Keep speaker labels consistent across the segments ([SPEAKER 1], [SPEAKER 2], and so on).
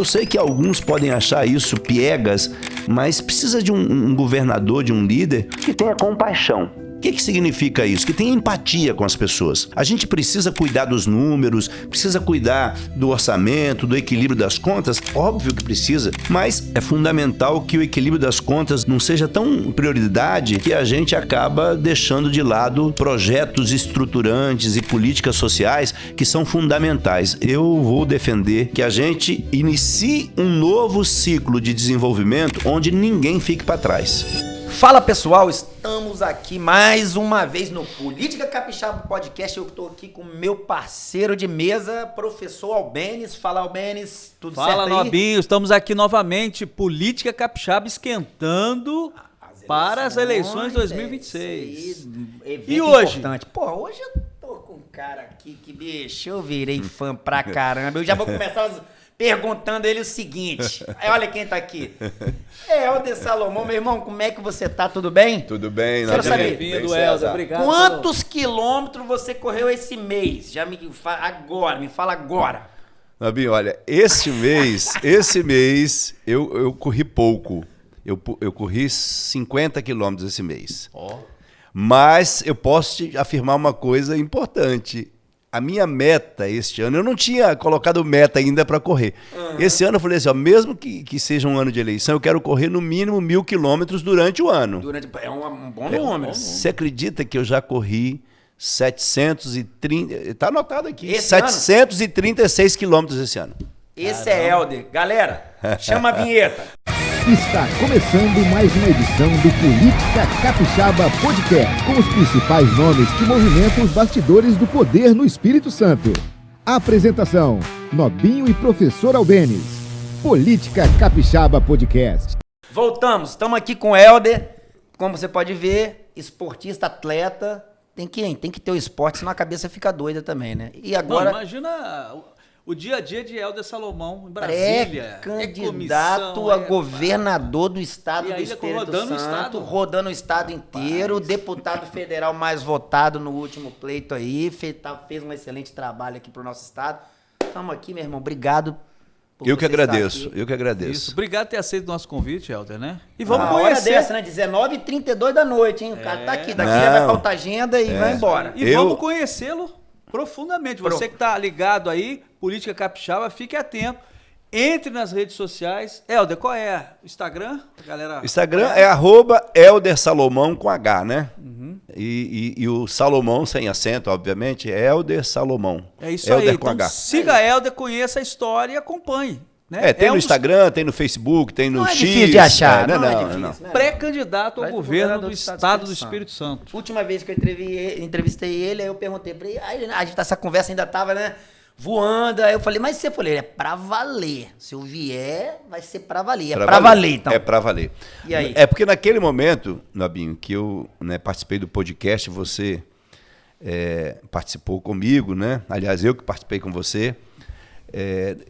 [SPEAKER 1] Eu sei que alguns podem achar isso piegas, mas precisa de um governador, de um líder que tenha compaixão. O que significa isso? Que tenha empatia com as pessoas. A gente precisa cuidar dos números, precisa cuidar do orçamento, do equilíbrio das contas, óbvio que precisa, mas é fundamental que o equilíbrio das contas não seja tão prioridade que a gente acaba deixando de lado projetos estruturantes e políticas sociais que são fundamentais. Eu vou defender que a gente inicie um novo ciclo de desenvolvimento onde ninguém fique para trás.
[SPEAKER 2] Fala pessoal, estamos aqui mais uma vez no Política Capixaba Podcast. Eu estou aqui com meu parceiro de mesa, professor Albenes. Fala Albenes, tudo certo aí?
[SPEAKER 3] Fala Nobinho, estamos aqui novamente, Política Capixaba esquentando para as eleições 2026.
[SPEAKER 2] E hoje? Importante. Pô, hoje eu tô com um cara aqui que, bicho, eu virei fã pra caramba. Eu já vou começar perguntando ele o seguinte, olha quem tá aqui. Helder Salomão, meu irmão, como é que você tá? Tudo bem?
[SPEAKER 1] Tudo bem,
[SPEAKER 2] quero saber.
[SPEAKER 3] Bem-vindo, Helder, obrigado.
[SPEAKER 2] Quantos quilômetros você correu esse mês? Me fala agora.
[SPEAKER 1] Nabinho, olha, esse mês eu corri pouco. Eu corri 50 quilômetros esse mês. Mas eu posso te afirmar uma coisa importante. A minha meta este ano, eu não tinha colocado meta ainda para correr. Esse ano eu falei assim, mesmo que seja um ano de eleição, eu quero correr no mínimo 1.000 quilômetros durante o ano.
[SPEAKER 2] É um bom número.
[SPEAKER 1] Você acredita que eu já corri 730, está anotado aqui,
[SPEAKER 2] esse
[SPEAKER 1] 736 quilômetros esse ano.
[SPEAKER 2] Esse é Helder. Galera, chama a vinheta.
[SPEAKER 4] Está começando mais uma edição do Política Capixaba Podcast, com os principais nomes que movimentam os bastidores do poder no Espírito Santo. A apresentação, Nobinho e Professor Albenes. Política Capixaba Podcast.
[SPEAKER 2] Voltamos, estamos aqui com o Helder, como você pode ver, esportista, atleta, tem que ter o esporte, senão a cabeça fica doida também, né? E agora...
[SPEAKER 3] Não, imagina... O dia a dia de Helder Salomão em Brasília.
[SPEAKER 2] Pré-candidato a governador do estado do Espírito Santo, rodando o estado inteiro, deputado federal mais votado no último pleito aí, fez um excelente trabalho aqui pro nosso estado. Estamos aqui, meu irmão, obrigado por
[SPEAKER 1] Eu que agradeço.
[SPEAKER 3] Isso, obrigado por ter aceito o nosso convite, Helder, né? E vamos
[SPEAKER 2] conhecer.
[SPEAKER 3] conhecer.
[SPEAKER 2] Hora dessa, né? 19h32 da noite, hein? O cara tá aqui, daqui já vai pra outra agenda e vai embora.
[SPEAKER 3] E vamos conhecê-lo profundamente. Você que tá ligado aí, Política Capixaba, fique atento. Entre nas redes sociais. Helder, qual é o Instagram? Galera,
[SPEAKER 1] Instagram é @Helder Salomão com H, né? E o Salomão sem acento, obviamente, é Helder Salomão.
[SPEAKER 3] É isso
[SPEAKER 1] Helder
[SPEAKER 3] aí.
[SPEAKER 1] com
[SPEAKER 3] Então
[SPEAKER 1] H.
[SPEAKER 3] siga Helder, conheça a história e acompanhe. Né?
[SPEAKER 1] Tem no Instagram, tem no Facebook, tem no
[SPEAKER 2] não
[SPEAKER 1] X.
[SPEAKER 2] É difícil de achar.
[SPEAKER 1] Não.
[SPEAKER 2] Né?
[SPEAKER 3] Pré-candidato ao governo do estado do Espírito Santo.
[SPEAKER 2] Última vez que eu entrevistei ele, aí eu perguntei pra ele, essa conversa ainda tava, né, voando, aí eu falei, mas você falou, é pra valer. Se eu vier, vai ser pra valer. É pra valer, então.
[SPEAKER 1] É pra valer.
[SPEAKER 2] E aí?
[SPEAKER 1] É porque naquele momento, Nobinho, que eu participei do podcast, você participou comigo, né? Aliás, eu que participei com você.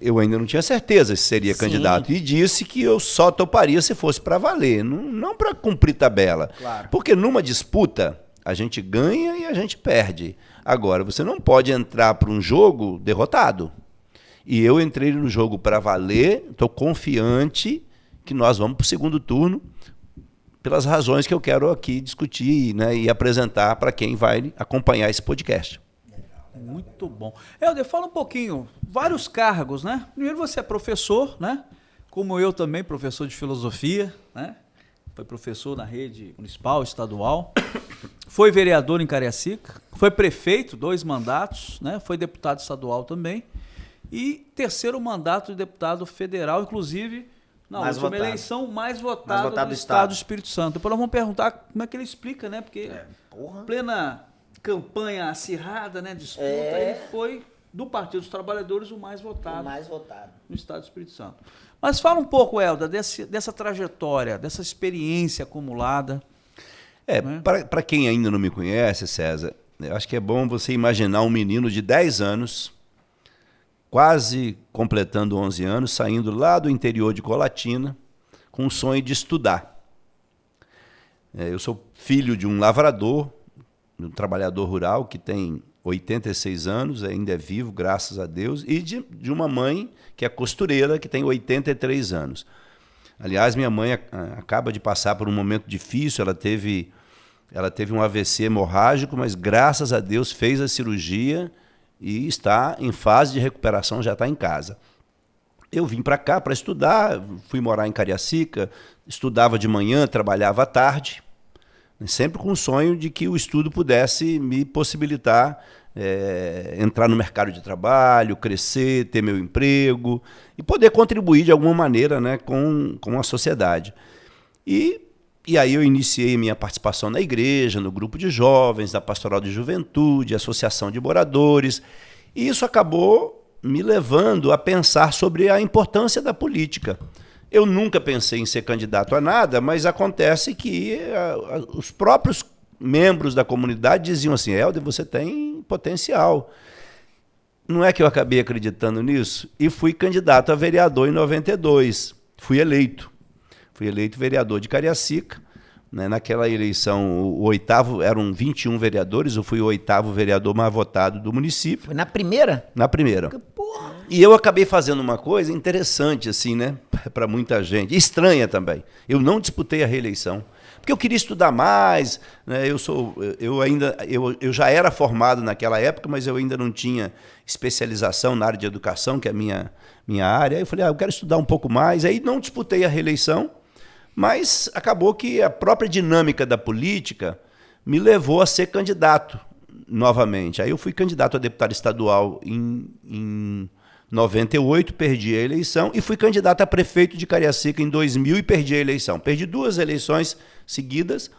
[SPEAKER 1] Eu ainda não tinha certeza se seria candidato e disse que eu só toparia se fosse para valer, não para cumprir tabela.
[SPEAKER 2] Claro.
[SPEAKER 1] Porque numa disputa a gente ganha e a gente perde. Agora, você não pode entrar para um jogo derrotado. E eu entrei no jogo para valer, estou confiante que nós vamos para o segundo turno pelas razões que eu quero aqui discutir, né, e apresentar para quem vai acompanhar esse podcast.
[SPEAKER 3] Muito bom. Helder, fala um pouquinho, vários cargos, né? Primeiro você é professor, né? Como eu também, professor de filosofia, né? Foi professor na rede municipal, estadual. Foi vereador em Cariacica. Foi prefeito, 2 mandatos, né? Foi deputado estadual também. E 3º mandato de deputado federal, inclusive, na última eleição, mais votado do estado do Espírito Santo. Depois nós vamos perguntar como é que ele explica, né? Porque plena campanha acirrada, né, disputa, ele foi, do Partido dos Trabalhadores, o mais votado no estado do Espírito Santo. Mas fala um pouco, Helder, dessa trajetória, dessa experiência acumulada. Né?
[SPEAKER 1] Para quem ainda não me conhece, César, eu acho que é bom você imaginar um menino de 10 anos, quase completando 11 anos, saindo lá do interior de Colatina, com o sonho de estudar. Eu sou filho de um lavrador, um trabalhador rural que tem 86 anos, ainda é vivo, graças a Deus, e de uma mãe que é costureira, que tem 83 anos. Aliás, minha mãe acaba de passar por um momento difícil, ela teve um AVC hemorrágico, mas graças a Deus fez a cirurgia e está em fase de recuperação, já está em casa. Eu vim para cá para estudar, fui morar em Cariacica, estudava de manhã, trabalhava à tarde, sempre com o sonho de que o estudo pudesse me possibilitar entrar no mercado de trabalho, crescer, ter meu emprego e poder contribuir de alguma maneira, né, com a sociedade. E aí eu iniciei minha participação na igreja, no grupo de jovens, da Pastoral de Juventude, Associação de Moradores, e isso acabou me levando a pensar sobre a importância da política. Eu nunca pensei em ser candidato a nada, mas acontece que os próprios membros da comunidade diziam assim: Helder, você tem potencial. Não é que eu acabei acreditando nisso? E fui candidato a vereador em 92. Fui eleito vereador de Cariacica. Né? Naquela eleição, o oitavo, eram 21 vereadores, eu fui o 8º vereador mais votado do município.
[SPEAKER 2] Foi na primeira?
[SPEAKER 1] Na primeira.
[SPEAKER 2] Porra.
[SPEAKER 1] E eu acabei fazendo uma coisa interessante, assim, né? Para muita gente, estranha também. Eu não disputei a reeleição, porque eu queria estudar mais, né? Eu já era formado naquela época, mas eu ainda não tinha especialização na área de educação, que é a minha área. Aí eu falei, eu quero estudar um pouco mais. Aí não disputei a reeleição, mas acabou que a própria dinâmica da política me levou a ser candidato novamente. Aí eu fui candidato a deputado estadual em 98, perdi a eleição, e fui candidato a prefeito de Cariacica em 2000 e perdi a eleição. Perdi 2 eleições seguidas,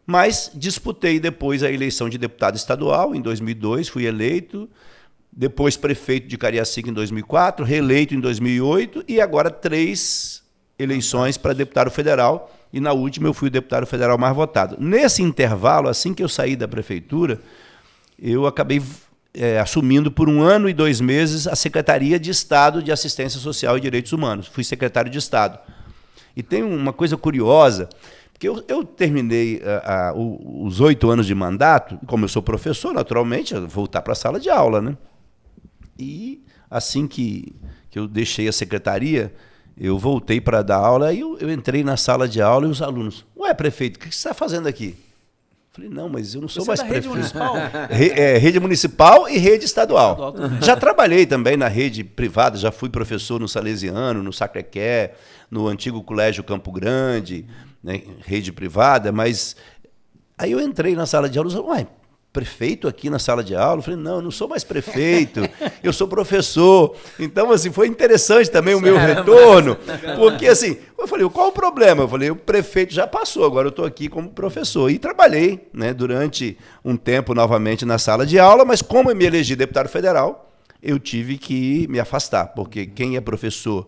[SPEAKER 1] mas disputei depois a eleição de deputado estadual em 2002, fui eleito, depois prefeito de Cariacica em 2004, reeleito em 2008 e agora 3 eleições para deputado federal, e na última eu fui o deputado federal mais votado. Nesse intervalo, assim que eu saí da prefeitura, eu acabei assumindo por 1 ano e 2 meses a Secretaria de Estado de Assistência Social e Direitos Humanos. Fui secretário de Estado. E tem uma coisa curiosa, porque eu terminei os 8 anos de mandato, como eu sou professor, naturalmente, eu vou voltar para a sala de aula, né? E assim que eu deixei a secretaria, eu voltei para dar aula, e eu entrei na sala de aula e os alunos, ué, prefeito, o que você está fazendo aqui? Falei, não, mas eu não sou mais prefeito. Rede municipal? Rede municipal e rede estadual. Já trabalhei também na rede privada, já fui professor no Salesiano, no Sacré-Cœur, no antigo Colégio Campo Grande, né, rede privada, mas aí eu entrei na sala de aula e falei, ué, prefeito aqui na sala de aula? Eu falei, não, eu não sou mais prefeito, eu sou professor. Então, assim, foi interessante também o meu retorno, porque, assim, eu falei, qual o problema? Eu falei, o prefeito já passou, agora eu estou aqui como professor. E trabalhei, né, durante um tempo novamente na sala de aula, mas como eu me elegi deputado federal, eu tive que me afastar, porque quem é professor,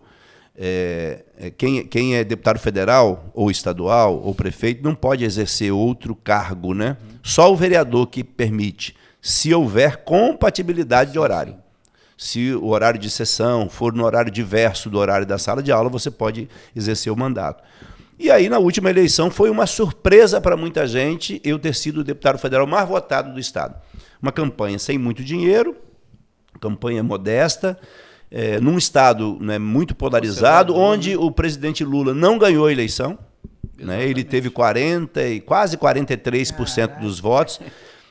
[SPEAKER 1] quem é deputado federal, ou estadual, ou prefeito, não pode exercer outro cargo, né? Só o vereador que permite, se houver compatibilidade de horário. Se o horário de sessão for no horário diverso do horário da sala de aula, você pode exercer o mandato. E aí, na última eleição, foi uma surpresa para muita gente eu ter sido o deputado federal mais votado do Estado. Uma campanha sem muito dinheiro, campanha modesta, num Estado, né, muito polarizado, onde o presidente Lula não ganhou a eleição, né, ele teve 40% e quase 43% dos votos.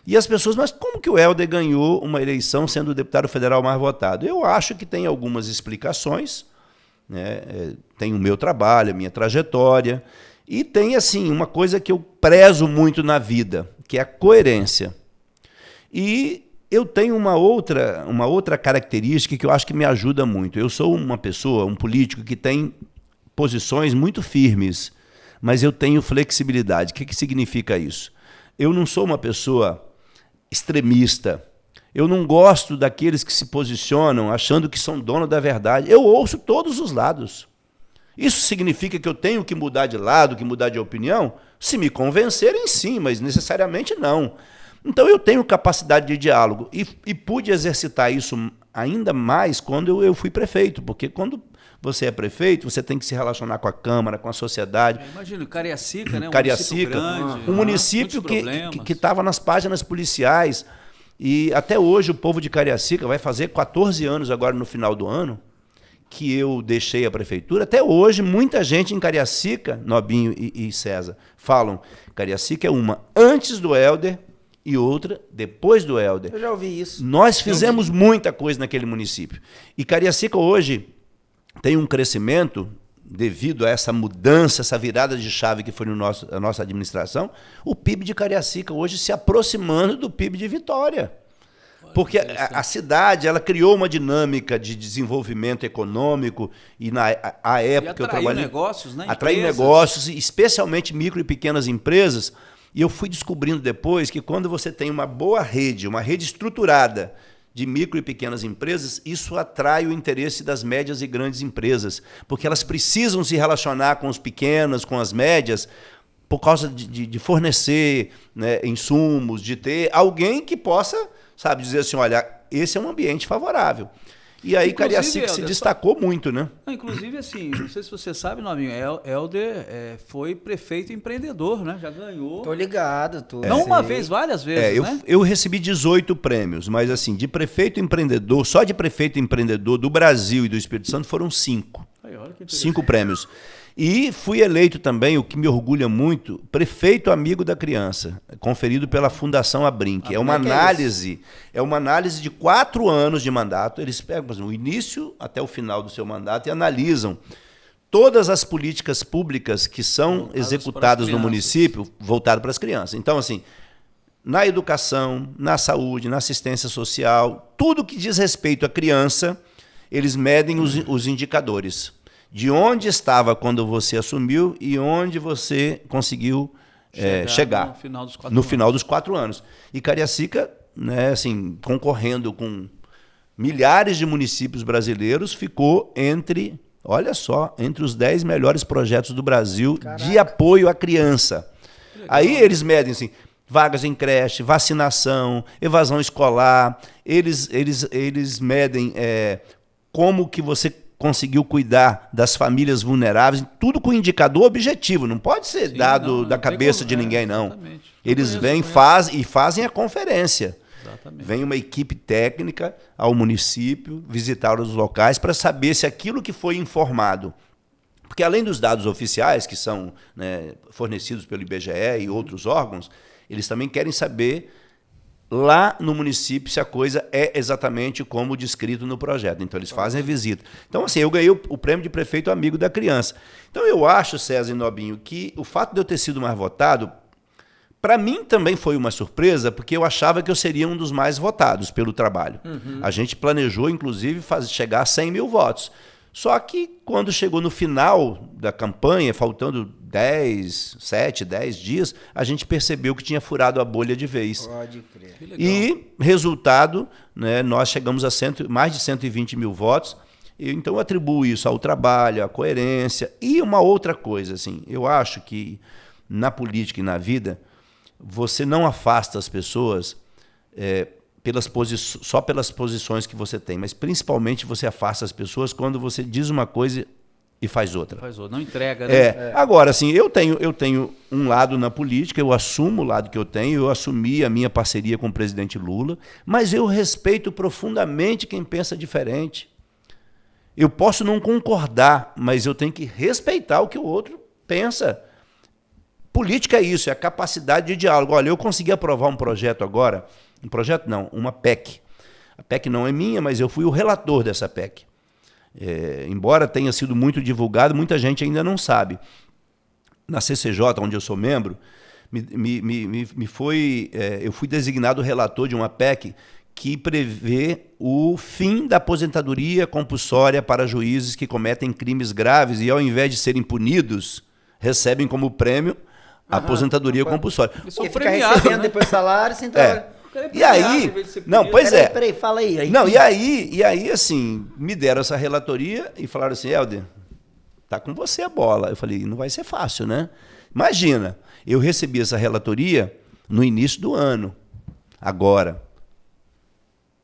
[SPEAKER 1] E as pessoas, mas como que o Helder ganhou uma eleição sendo o deputado federal mais votado? Eu acho que tem algumas explicações, né? Tem o meu trabalho, a minha trajetória, e tem, assim, uma coisa que eu prezo muito na vida, que é a coerência. E eu tenho uma outra característica que eu acho que me ajuda muito. Eu sou uma pessoa, um político que tem posições muito firmes, mas eu tenho flexibilidade. O que significa isso? Eu não sou uma pessoa extremista. Eu não gosto daqueles que se posicionam achando que são dono da verdade. Eu ouço todos os lados. Isso significa que eu tenho que mudar de lado, que mudar de opinião? Se me convencerem, sim, mas necessariamente não. Então eu tenho capacidade de diálogo e pude exercitar isso ainda mais quando eu fui prefeito, porque quando você é prefeito, você tem que se relacionar com a Câmara, com a sociedade.
[SPEAKER 3] Imagina, Cariacica, né?
[SPEAKER 1] Cariacica,
[SPEAKER 3] município grande,
[SPEAKER 1] um município que estava nas páginas policiais. E até hoje o povo de Cariacica vai fazer 14 anos agora no final do ano que eu deixei a prefeitura. Até hoje, muita gente em Cariacica, Nobinho e César, falam Cariacica é uma antes do Hélder e outra depois do Hélder.
[SPEAKER 2] Eu já ouvi isso.
[SPEAKER 1] Nós fizemos muita coisa naquele município. E Cariacica hoje tem um crescimento devido a essa mudança, essa virada de chave que foi a nossa administração. O PIB de Cariacica hoje se aproximando do PIB de Vitória. Porque a cidade ela criou uma dinâmica de desenvolvimento econômico e a época eu trabalhei
[SPEAKER 3] negócios, né?
[SPEAKER 1] Atrair negócios, especialmente micro e pequenas empresas. E eu fui descobrindo depois que quando você tem uma boa rede, uma rede estruturada de micro e pequenas empresas, isso atrai o interesse das médias e grandes empresas, porque elas precisam se relacionar com os pequenos, com as médias, por causa de fornecer, né, insumos, de ter alguém que possa, sabe, dizer assim, olha, esse é um ambiente favorável. E aí Cariacica se destacou muito, né?
[SPEAKER 3] Inclusive, assim, não sei se você sabe, Nobinho, Hélder foi prefeito empreendedor, né? Já ganhou.
[SPEAKER 2] Tô ligado.
[SPEAKER 3] Não uma vez, várias vezes, né?
[SPEAKER 1] Eu recebi 18 prêmios, mas assim, de prefeito empreendedor, só de prefeito empreendedor do Brasil e do Espírito Santo foram 5.
[SPEAKER 3] Aí, olha que
[SPEAKER 1] 5 prêmios. E fui eleito também, o que me orgulha muito, prefeito amigo da criança, conferido pela Fundação Abrinq. É uma análise de 4 anos de mandato. Eles pegam, por exemplo, o início até o final do seu mandato e analisam todas as políticas públicas que são executadas no município voltadas para as crianças. Então, assim, na educação, na saúde, na assistência social, tudo que diz respeito à criança, eles medem os indicadores. De onde estava quando você assumiu e onde você conseguiu chegar no final dos 4 anos. E Cariacica, né, assim, concorrendo com milhares de municípios brasileiros, ficou entre os 10 melhores projetos do Brasil. Caraca. De apoio à criança. Aí eles medem assim, vagas em creche, vacinação, evasão escolar, eles medem como que você conseguiu cuidar das famílias vulneráveis, tudo com indicador objetivo, não pode ser dado da cabeça de ninguém, não. Exatamente. Eles vêm fazem a conferência. Exatamente. Vem uma equipe técnica ao município, visitar os locais para saber se aquilo que foi informado, porque além dos dados oficiais, que são, né, fornecidos pelo IBGE e outros órgãos, eles também querem saber lá no município se a coisa é exatamente como descrito no projeto. Então, eles fazem a visita. Então, assim, eu ganhei o prêmio de prefeito amigo da criança. Então, eu acho, César e Nobinho, que o fato de eu ter sido mais votado, para mim também foi uma surpresa, porque eu achava que eu seria um dos mais votados pelo trabalho. Uhum. A gente planejou, inclusive, chegar a 100 mil votos. Só que, quando chegou no final da campanha, faltando 10 dias, a gente percebeu que tinha furado a bolha de vez.
[SPEAKER 2] Pode crer.
[SPEAKER 1] E, resultado, né, nós chegamos a mais de 120 mil votos. Então, eu atribuo isso ao trabalho, à coerência. E uma outra coisa, assim, eu acho que na política e na vida, você não afasta as pessoas só pelas posições que você tem, mas principalmente você afasta as pessoas quando você diz uma coisa e faz outra.
[SPEAKER 3] Não entrega, né?
[SPEAKER 1] Agora, assim, eu tenho um lado na política, eu assumo o lado que eu tenho, eu assumi a minha parceria com o presidente Lula, mas eu respeito profundamente quem pensa diferente. Eu posso não concordar, mas eu tenho que respeitar o que o outro pensa. Política é isso, é a capacidade de diálogo. Olha, eu consegui aprovar um projeto agora, uma PEC. A PEC não é minha, mas eu fui o relator dessa PEC. Embora tenha sido muito divulgado, muita gente ainda não sabe. Na CCJ, onde eu sou membro, eu fui designado relator de uma PEC que prevê o fim da aposentadoria compulsória para juízes que cometem crimes graves e, ao invés de serem punidos, recebem como prêmio a aposentadoria compulsória.
[SPEAKER 2] Porque fica recebendo depois salário sem trabalhar.
[SPEAKER 1] E aí,
[SPEAKER 2] Peraí, fala aí.
[SPEAKER 1] Não, e aí, assim, me deram essa relatoria e falaram assim, Hélder, tá com você a bola. Eu falei, não vai ser fácil, né? Imagina, eu recebi essa relatoria no início do ano. Agora,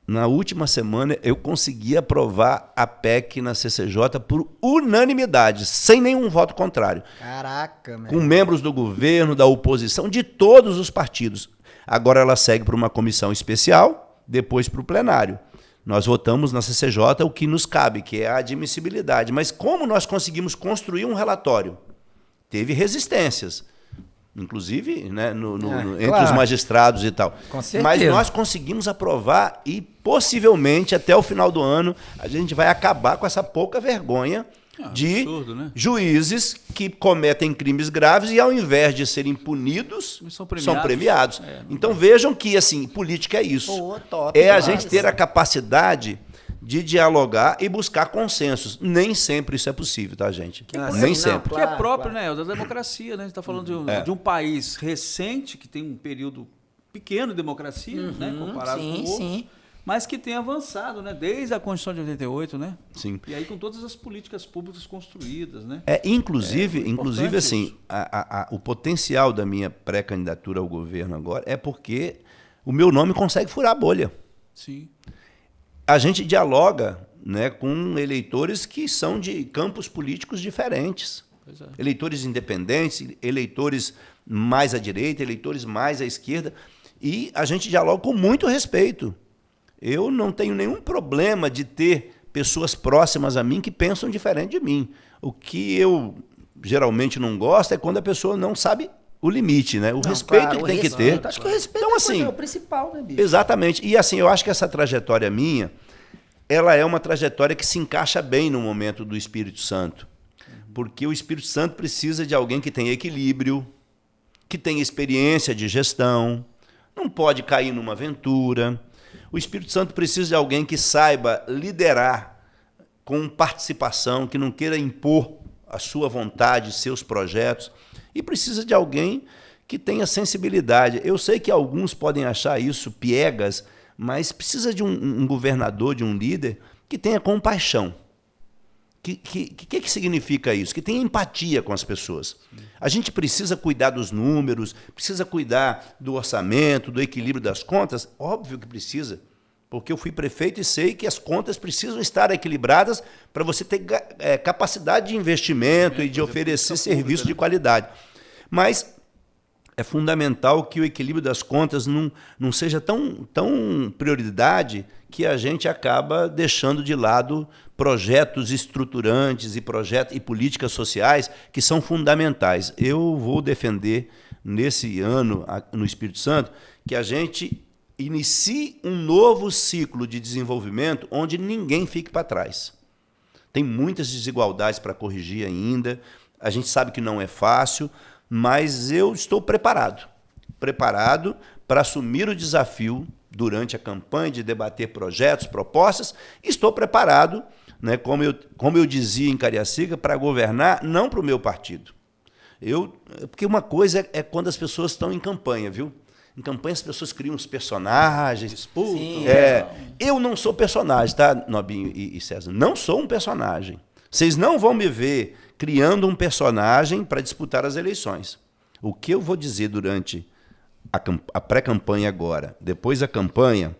[SPEAKER 1] na última semana, eu consegui aprovar a PEC na CCJ por unanimidade, sem nenhum voto contrário.
[SPEAKER 2] Caraca,
[SPEAKER 1] com membros do governo, da oposição, de todos os partidos. Agora ela segue para uma comissão especial, depois para o plenário. Nós votamos na CCJ o que nos cabe, que é a admissibilidade. Mas como nós conseguimos construir um relatório? Teve resistências, inclusive, né, entre os magistrados e tal.
[SPEAKER 2] Com certeza.
[SPEAKER 1] Mas nós conseguimos aprovar e possivelmente até o final do ano a gente vai acabar com essa pouca vergonha de
[SPEAKER 3] absurdo, né?
[SPEAKER 1] juízes que cometem crimes graves e, ao invés de serem punidos, são premiados. Então vejam que assim, política é isso. A gente ter a capacidade de dialogar e buscar consensos. Nem sempre isso é possível, tá, gente? Nem sempre.
[SPEAKER 3] Porque é próprio, né, da democracia, né? A gente está falando de um país recente, que tem um período pequeno de democracia, né, comparado com outros, mas que tem avançado, né, desde a Constituição de 88, né?
[SPEAKER 1] Sim.
[SPEAKER 3] E aí com todas as políticas públicas construídas, né?
[SPEAKER 1] Inclusive assim, o potencial da minha pré-candidatura ao governo agora é porque o meu nome consegue furar a bolha.
[SPEAKER 3] Sim.
[SPEAKER 1] A gente dialoga, né, com eleitores que são de campos políticos diferentes.
[SPEAKER 3] Pois é.
[SPEAKER 1] Eleitores independentes, eleitores mais à direita, eleitores mais à esquerda. E a gente dialoga com muito respeito. Eu não tenho nenhum problema de ter pessoas próximas a mim que pensam diferente de mim. O que eu geralmente não gosto é quando a pessoa não sabe o limite, né? O respeito que tem que ter.
[SPEAKER 2] Acho que o respeito
[SPEAKER 1] então, assim,
[SPEAKER 2] é o principal, né, bicho?
[SPEAKER 1] Exatamente. E assim, eu acho que essa trajetória minha, ela é uma trajetória que se encaixa bem no momento do Espírito Santo. Porque o Espírito Santo precisa de alguém que tenha equilíbrio, que tenha experiência de gestão, não pode cair numa aventura. O Espírito Santo precisa de alguém que saiba liderar com participação, que não queira impor a sua vontade, seus projetos. E precisa de alguém que tenha sensibilidade. Eu sei que alguns podem achar isso piegas, mas precisa de um governador, de um líder que tenha compaixão. Que significa isso? Que tenha empatia com as pessoas. A gente precisa cuidar dos números, precisa cuidar do orçamento, do equilíbrio das contas. Óbvio que precisa, porque eu fui prefeito e sei que as contas precisam estar equilibradas para você ter capacidade de investimento e de oferecer serviço de qualidade. Mas é fundamental que o equilíbrio das contas não seja tão prioridade que a gente acaba deixando de lado projetos estruturantes e políticas sociais que são fundamentais. Eu vou defender, nesse ano, no Espírito Santo, que a gente inicie um novo ciclo de desenvolvimento onde ninguém fique para trás. Tem muitas desigualdades para corrigir ainda, a gente sabe que não é fácil, mas eu estou preparado para assumir o desafio durante a campanha de debater projetos, propostas. Estou preparado, né, como eu dizia em Cariacica, para governar, não para o meu partido. Porque uma coisa é quando as pessoas estão em campanha, viu? Em campanha as pessoas criam os personagens. Disputam. Eu não sou personagem, tá, Nobinho e César? Não sou um personagem. Vocês não vão me ver criando um personagem para disputar as eleições. O que eu vou dizer durante a pré-campanha agora, depois da campanha,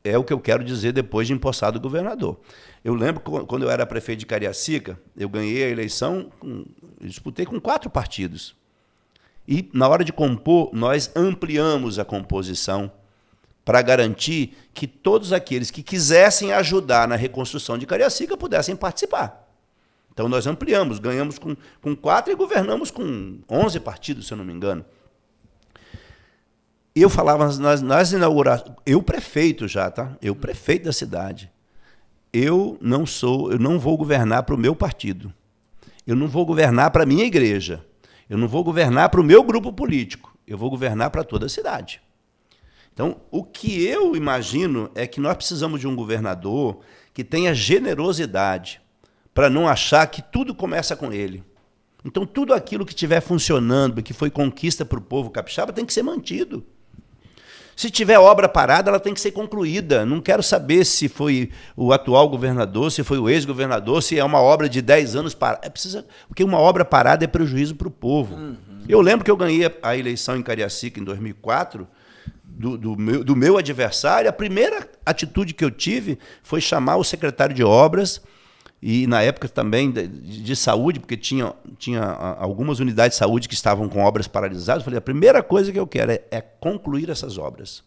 [SPEAKER 1] é o que eu quero dizer depois de empossado governador. Eu lembro quando eu era prefeito de Cariacica, eu ganhei a eleição, disputei com 4 partidos. E, na hora de compor, nós ampliamos a composição para garantir que todos aqueles que quisessem ajudar na reconstrução de Cariacica pudessem participar. Então, nós ampliamos, ganhamos com 4 e governamos com 11 partidos, se eu não me engano. Eu falava nas inaugurações, eu prefeito já, tá? Eu prefeito da cidade. Eu não vou governar para o meu partido. Eu não vou governar para a minha igreja. Eu não vou governar para o meu grupo político. Eu vou governar para toda a cidade. Então, o que eu imagino é que nós precisamos de um governador que tenha generosidade para não achar que tudo começa com ele. Então, tudo aquilo que estiver funcionando, que foi conquista para o povo capixaba, tem que ser mantido. Se tiver obra parada, ela tem que ser concluída. Não quero saber se foi o atual governador, se foi o ex-governador, se é uma obra de 10 anos parada. Porque uma obra parada é prejuízo para o povo. Eu lembro que eu ganhei a eleição em Cariacica em 2004, do meu adversário. A primeira atitude que eu tive foi chamar o secretário de obras, e na época também de saúde, porque tinha tinha algumas unidades de saúde que estavam com obras paralisadas. Eu falei, a primeira coisa que eu quero é concluir essas obras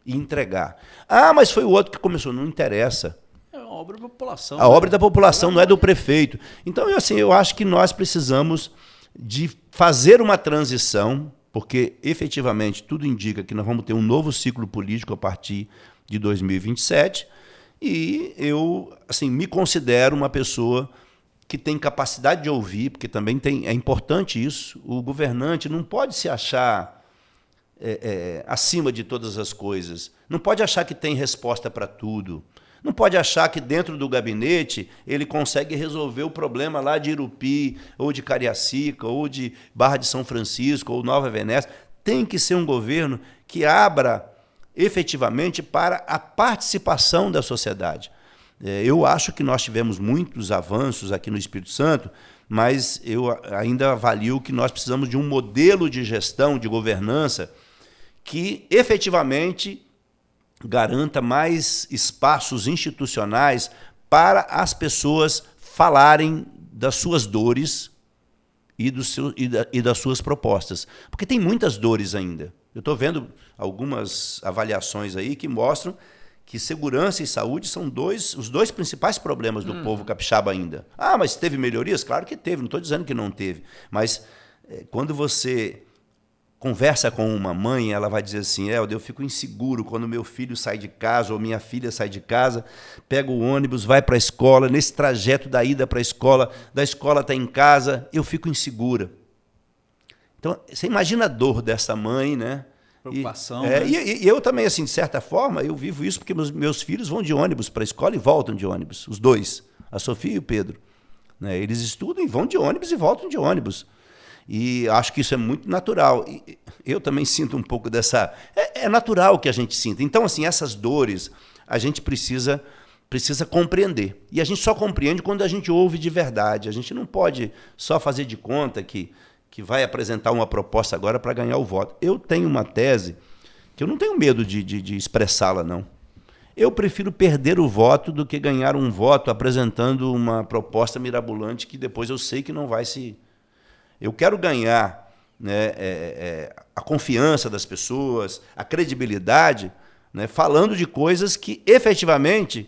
[SPEAKER 1] e entregar. Ah, mas foi o outro que começou. Não interessa.
[SPEAKER 3] É a obra da população.
[SPEAKER 1] A obra da população, não é do prefeito. Então, eu acho que nós precisamos de fazer uma transição, porque, efetivamente, tudo indica que nós vamos ter um novo ciclo político a partir de 2027, e eu me considero uma pessoa que tem capacidade de ouvir, porque também é importante isso. O governante não pode se achar acima de todas as coisas, não pode achar que tem resposta para tudo. Não pode achar que dentro do gabinete ele consegue resolver o problema lá de Irupi, ou de Cariacica, ou de Barra de São Francisco, ou Nova Venécia. Tem que ser um governo que abra efetivamente para a participação da sociedade. Eu acho que nós tivemos muitos avanços aqui no Espírito Santo, mas eu ainda avalio que nós precisamos de um modelo de gestão, de governança, que efetivamente garanta mais espaços institucionais para as pessoas falarem das suas dores e das suas propostas. Porque tem muitas dores ainda. Eu estou vendo algumas avaliações aí que mostram que segurança e saúde são os dois principais problemas do povo capixaba ainda. Ah, mas teve melhorias? Claro que teve, não estou dizendo que não teve. Mas quando você conversa com uma mãe, ela vai dizer assim, Helder, eu fico inseguro quando meu filho sai de casa ou minha filha sai de casa, pega o ônibus, vai para a escola, nesse trajeto da ida para a escola, da escola está em casa, eu fico insegura. Então, você imagina a dor dessa mãe, né?
[SPEAKER 3] Preocupação.
[SPEAKER 1] E eu também, assim, de certa forma, eu vivo isso porque meus filhos vão de ônibus para a escola e voltam de ônibus, os dois, a Sofia e o Pedro. Né? Eles estudam e vão de ônibus e voltam de ônibus. E acho que isso é muito natural. E eu também sinto um pouco dessa... É natural que a gente sinta. Então, assim, essas dores a gente precisa compreender. E a gente só compreende quando a gente ouve de verdade. A gente não pode só fazer de conta que vai apresentar uma proposta agora para ganhar o voto. Eu tenho uma tese que eu não tenho medo de expressá-la, não. Eu prefiro perder o voto do que ganhar um voto apresentando uma proposta mirabolante que depois eu sei que não vai se... Eu quero ganhar, né, a confiança das pessoas, a credibilidade, né, falando de coisas que, efetivamente,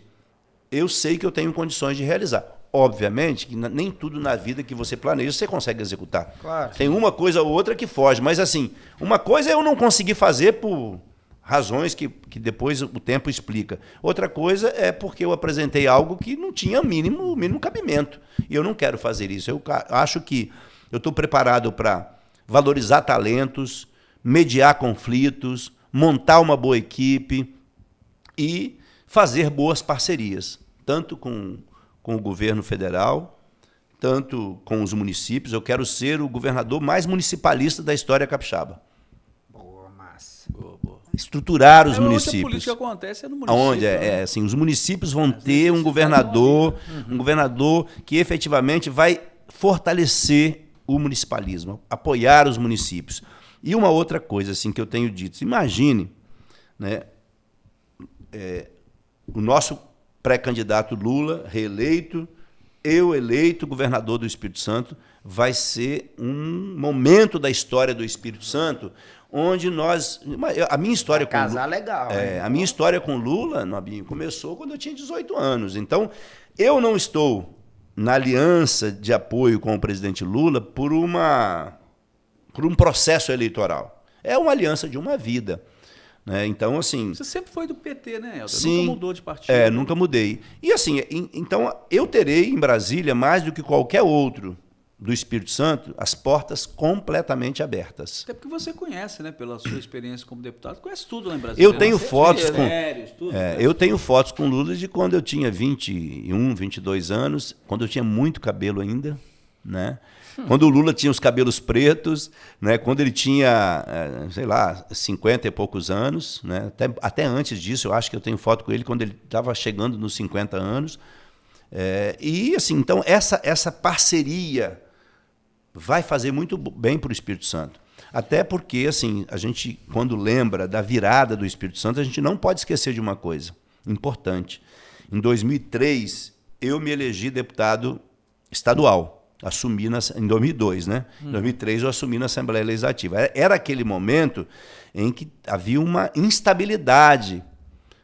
[SPEAKER 1] eu sei que eu tenho condições de realizar. Obviamente que nem tudo na vida que você planeja você consegue executar.
[SPEAKER 2] Claro.
[SPEAKER 1] Tem uma coisa ou outra que foge, mas assim, uma coisa eu não consegui fazer por razões que depois o tempo explica. Outra coisa é porque eu apresentei algo que não tinha o mínimo cabimento. E eu não quero fazer isso. Eu acho que eu estou preparado para valorizar talentos, mediar conflitos, montar uma boa equipe e fazer boas parcerias, tanto com o governo federal, tanto com os municípios. Eu quero ser o governador mais municipalista da história capixaba.
[SPEAKER 2] Boa, massa.
[SPEAKER 3] Boa.
[SPEAKER 1] Estruturar os municípios.
[SPEAKER 3] Onde a política acontece é no município.
[SPEAKER 1] Onde assim, os municípios vão ter um governador que efetivamente vai fortalecer o municipalismo, apoiar os municípios. E uma outra coisa assim, que eu tenho dito, imagine, né, o nosso pré-candidato Lula, reeleito, eu eleito governador do Espírito Santo, vai ser um momento da história do Espírito Santo onde a minha história com Lula,
[SPEAKER 2] legal.
[SPEAKER 1] A minha história com Lula, Nobinho, começou quando eu tinha 18 anos. Então, eu não estou na aliança de apoio com o presidente Lula por um processo eleitoral. É uma aliança de uma vida. Né? Então, assim...
[SPEAKER 3] Você sempre foi do PT, né, Helder?
[SPEAKER 1] Sim,
[SPEAKER 3] nunca mudou de partido.
[SPEAKER 1] Nunca mudei. E assim, então eu terei em Brasília, mais do que qualquer outro do Espírito Santo, as portas completamente abertas.
[SPEAKER 3] Até porque você conhece, né, pela sua experiência como deputado, conhece tudo lá em Brasília.
[SPEAKER 1] Eu tenho fotos
[SPEAKER 3] eu
[SPEAKER 1] tenho fotos com Lula de quando eu tinha 21, 22 anos, quando eu tinha muito cabelo ainda, né? Quando o Lula tinha os cabelos pretos, né? Quando ele tinha, 50 e poucos anos, né? Até antes disso, eu acho que eu tenho foto com ele quando ele estava chegando nos 50 anos. E assim, então essa parceria vai fazer muito bem para o Espírito Santo. Até porque, assim, a gente, quando lembra da virada do Espírito Santo, a gente não pode esquecer de uma coisa importante. Em 2003, eu me elegi deputado estadual. assumi em 2002, né? Em 2003 eu assumi na Assembleia Legislativa. Era aquele momento em que havia uma instabilidade.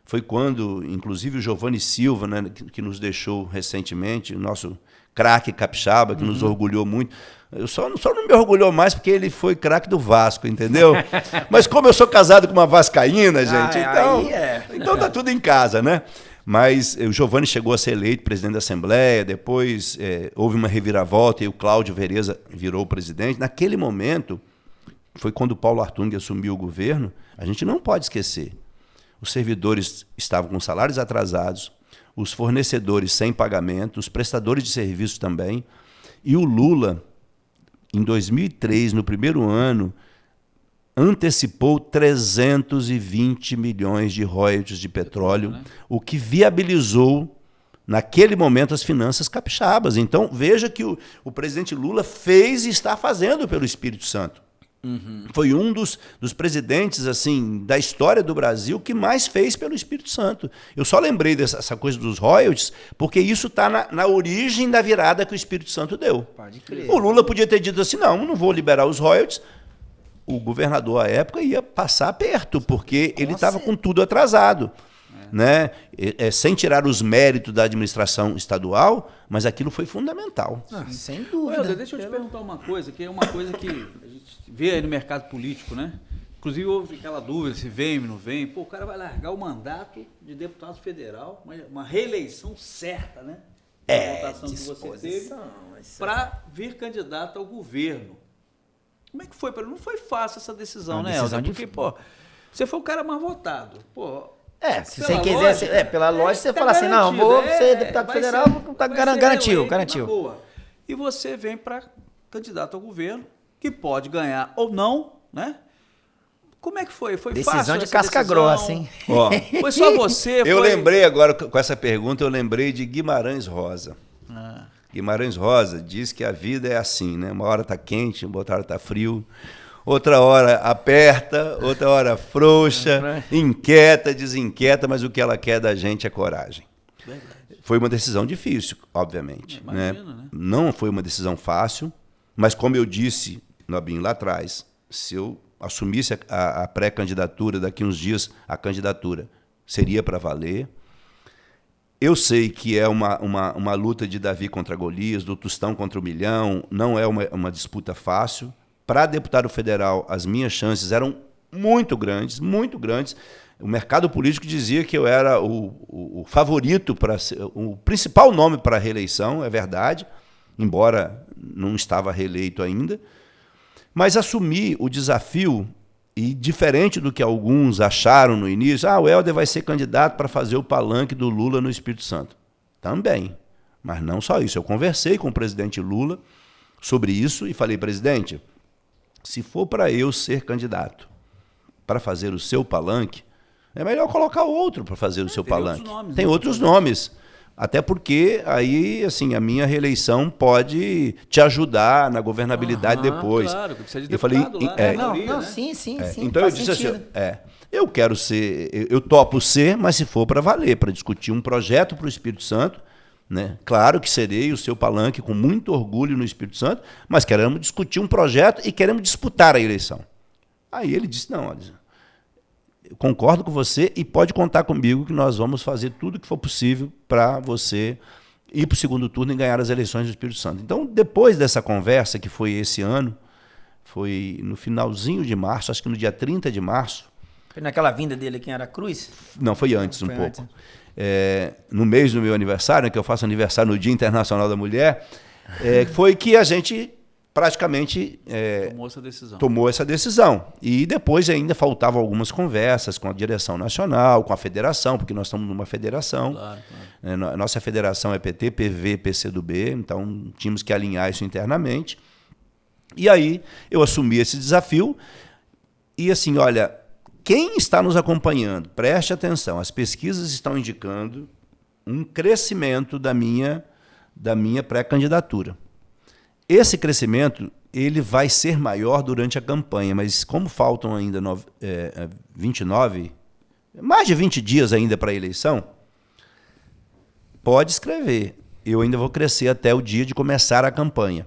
[SPEAKER 1] Foi quando, inclusive, o Giovanni Silva, né, que nos deixou recentemente, o nosso craque capixaba, que nos orgulhou muito. Eu só não me orgulhou mais porque ele foi craque do Vasco, entendeu? Mas como eu sou casado com uma vascaína, gente, então tá tudo em casa, né? Mas o Giovanni chegou a ser eleito presidente da Assembleia, depois houve uma reviravolta e o Cláudio Vereza virou presidente. Naquele momento, foi quando o Paulo Artung assumiu o governo, a gente não pode esquecer. Os servidores estavam com salários atrasados, os fornecedores sem pagamento, os prestadores de serviços também. E o Lula, em 2003, no primeiro ano, antecipou 320 milhões de royalties de petróleo, o que viabilizou, naquele momento, as finanças capixabas. Então, veja que o presidente Lula fez e está fazendo pelo Espírito Santo. Foi um dos presidentes assim da história do Brasil que mais fez pelo Espírito Santo. Eu só lembrei dessa coisa dos royalties porque isso está na origem da virada que o Espírito Santo deu. Pode crer. O Lula podia ter dito assim, não vou liberar os royalties. O governador, à época, ia passar aperto, porque ele estava com tudo atrasado. Né? Sem tirar os méritos da administração estadual, mas aquilo foi fundamental.
[SPEAKER 2] Sem dúvida.
[SPEAKER 3] Helder, deixa eu te perguntar uma coisa, que é uma coisa que a gente vê aí no mercado político, né? Inclusive houve aquela dúvida se vem ou não vem. Pô, o cara vai largar o mandato de deputado federal, uma reeleição certa, né? A votação que você teve, para vir candidato ao governo. Como é que foi? Não foi fácil essa decisão, né, Helder? Porque, pô, você foi o cara mais votado. Pô,
[SPEAKER 2] se você quiser, pela lógica, você fala assim, não, vou ser deputado federal, garantiu.
[SPEAKER 3] Boa. E você vem para candidato ao governo, que pode ganhar ou não, né? Como é que foi? Foi
[SPEAKER 2] decisão
[SPEAKER 3] fácil
[SPEAKER 2] de casca grossa, hein?
[SPEAKER 1] Ó,
[SPEAKER 3] foi só você?
[SPEAKER 1] Eu lembrei agora, com essa pergunta, eu lembrei de Guimarães Rosa. Guimarães Rosa diz que a vida é assim, né? Uma hora está quente, outra hora está frio. Outra hora aperta, outra hora frouxa, inquieta, desinquieta, mas o que ela quer da gente é coragem. Verdade. Foi uma decisão difícil, obviamente.
[SPEAKER 3] Imagina, né?
[SPEAKER 1] Não foi uma decisão fácil, mas como eu disse, Nobinho, lá atrás, se eu assumisse a pré-candidatura, daqui uns dias a candidatura seria para valer. Eu sei que é uma luta de Davi contra Golias, do Tostão contra o Milhão, não é uma disputa fácil. Para deputado federal, as minhas chances eram muito grandes, muito grandes. O mercado político dizia que eu era o favorito, o principal nome para a reeleição, é verdade, embora não estava reeleito ainda. Mas assumi o desafio, e diferente do que alguns acharam no início, o Helder vai ser candidato para fazer o palanque do Lula no Espírito Santo. Também, mas não só isso. Eu conversei com o presidente Lula sobre isso e falei, presidente, se for para eu ser candidato para fazer o seu palanque, é melhor colocar outro para fazer o seu palanque. Tem outros nomes. Até porque aí, assim, a minha reeleição pode te ajudar na governabilidade depois.
[SPEAKER 3] Claro, precisa de
[SPEAKER 1] eu falei,
[SPEAKER 2] lá, sim.
[SPEAKER 1] Então eu disse assim, eu quero ser, eu topo ser, mas se for para valer, para discutir um projeto para o Espírito Santo, né? Claro que serei o seu palanque com muito orgulho no Espírito Santo, mas queremos discutir um projeto e queremos disputar a eleição. Aí ele disse, não, olha, eu concordo com você e pode contar comigo que nós vamos fazer tudo o que for possível para você ir para o segundo turno e ganhar as eleições do Espírito Santo. Então, depois dessa conversa, que foi esse ano, foi no finalzinho de março, acho que no dia 30 de março.
[SPEAKER 2] Foi naquela vinda dele aqui em Aracruz?
[SPEAKER 1] Não, foi antes pouco. Antes. No mês do meu aniversário, né, que eu faço aniversário no Dia Internacional da Mulher, foi que a gente praticamente tomou essa decisão. E depois ainda faltavam algumas conversas com a direção nacional, com a federação, porque nós estamos numa federação. Claro. Nossa federação é PT, PV, PCdoB, então tínhamos que alinhar isso internamente. E aí eu assumi esse desafio e assim, olha, quem está nos acompanhando, preste atenção, as pesquisas estão indicando um crescimento da minha pré-candidatura. Esse crescimento ele vai ser maior durante a campanha, mas como faltam ainda 29, mais de 20 dias ainda para a eleição, pode escrever. eu ainda vou crescer até o dia de começar a campanha.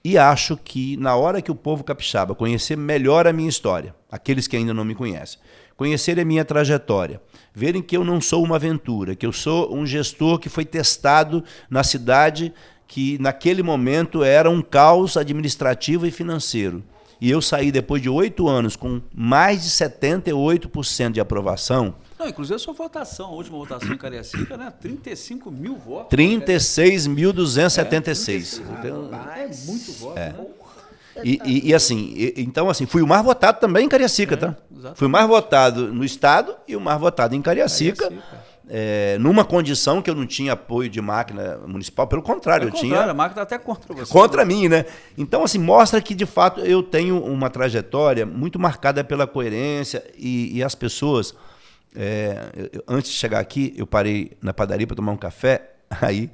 [SPEAKER 1] E acho que na hora que o povo capixaba conhecer melhor a minha história, aqueles que ainda não me conhecem, conhecerem a minha trajetória, verem que eu não sou uma aventura, que eu sou um gestor que foi testado na cidade que naquele momento era um caos administrativo e financeiro. E eu saí depois de 8 anos com mais de 78% de aprovação.
[SPEAKER 3] Não, inclusive a sua votação, a última votação em Cariacica, né? 35 mil votos.
[SPEAKER 1] 36.276.
[SPEAKER 3] É muito voto, né?
[SPEAKER 1] Então, fui o mais votado também em Cariacica, tá?
[SPEAKER 3] Exatamente.
[SPEAKER 1] Fui o mais votado no estado e o mais votado em Cariacica. Numa condição que eu não tinha apoio de máquina municipal, pelo contrário, eu tinha...
[SPEAKER 3] a máquina está até contra você.
[SPEAKER 1] Contra mim, né? Então, mostra que, de fato, eu tenho uma trajetória muito marcada pela coerência e as pessoas... antes de chegar aqui, eu parei na padaria para tomar um café, aí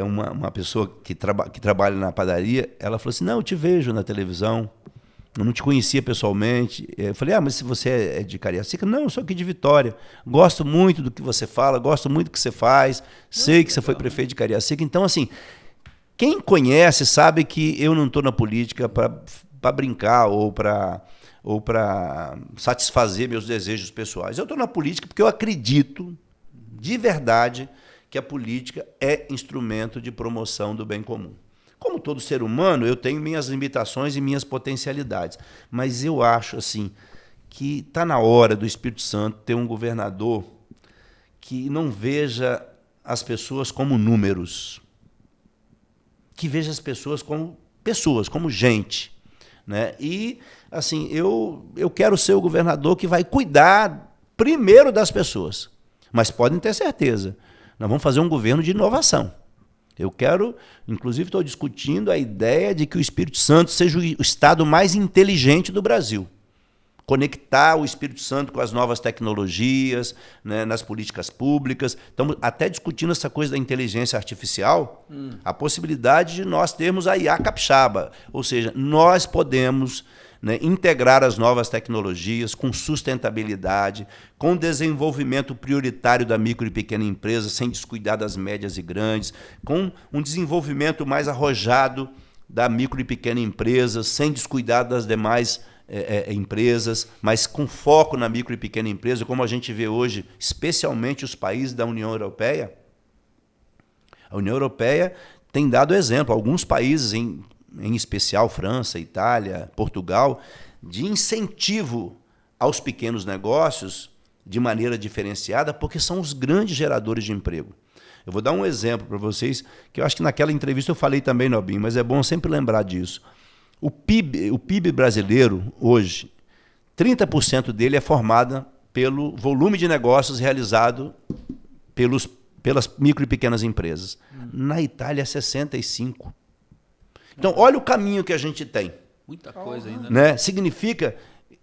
[SPEAKER 1] uma pessoa que trabalha na padaria, ela falou assim, não, eu te vejo na televisão, eu não te conhecia pessoalmente. Eu falei, mas se você é de Cariacica? Não, eu sou aqui de Vitória. Gosto muito do que você fala, gosto muito do que você faz, sei que você foi prefeito de Cariacica. Então, quem conhece sabe que eu não estou na política para brincar ou para satisfazer meus desejos pessoais. Eu estou na política porque eu acredito, de verdade, que a política é instrumento de promoção do bem comum. Como todo ser humano, eu tenho minhas limitações e minhas potencialidades, mas eu acho que está na hora do Espírito Santo ter um governador que não veja as pessoas como números, que veja as pessoas, como gente, né? E eu quero ser o governador que vai cuidar primeiro das pessoas, mas podem ter certeza, nós vamos fazer um governo de inovação. Eu quero, inclusive estou discutindo a ideia de que o Espírito Santo seja o estado mais inteligente do Brasil. Conectar o Espírito Santo com as novas tecnologias, né, nas políticas públicas. Estamos até discutindo essa coisa da inteligência artificial, a possibilidade de nós termos a IA capixaba. Ou seja, nós podemos, né, integrar as novas tecnologias com sustentabilidade, com desenvolvimento prioritário da micro e pequena empresa, sem descuidar das médias e grandes, com um desenvolvimento mais arrojado da micro e pequena empresa, sem descuidar das demais empresas, mas com foco na micro e pequena empresa, como a gente vê hoje, especialmente os países da União Europeia. A União Europeia tem dado exemplo, alguns países, em especial França, Itália, Portugal, de incentivo aos pequenos negócios de maneira diferenciada, porque são os grandes geradores de emprego. Eu vou dar um exemplo para vocês, que eu acho que naquela entrevista eu falei também, Nobinho, mas é bom sempre lembrar disso. O PIB brasileiro, hoje, 30% dele é formado pelo volume de negócios realizado pelas micro e pequenas empresas. Na Itália, é 65%. Então, olha o caminho que a gente tem.
[SPEAKER 3] Muita coisa ainda.
[SPEAKER 1] Né? Significa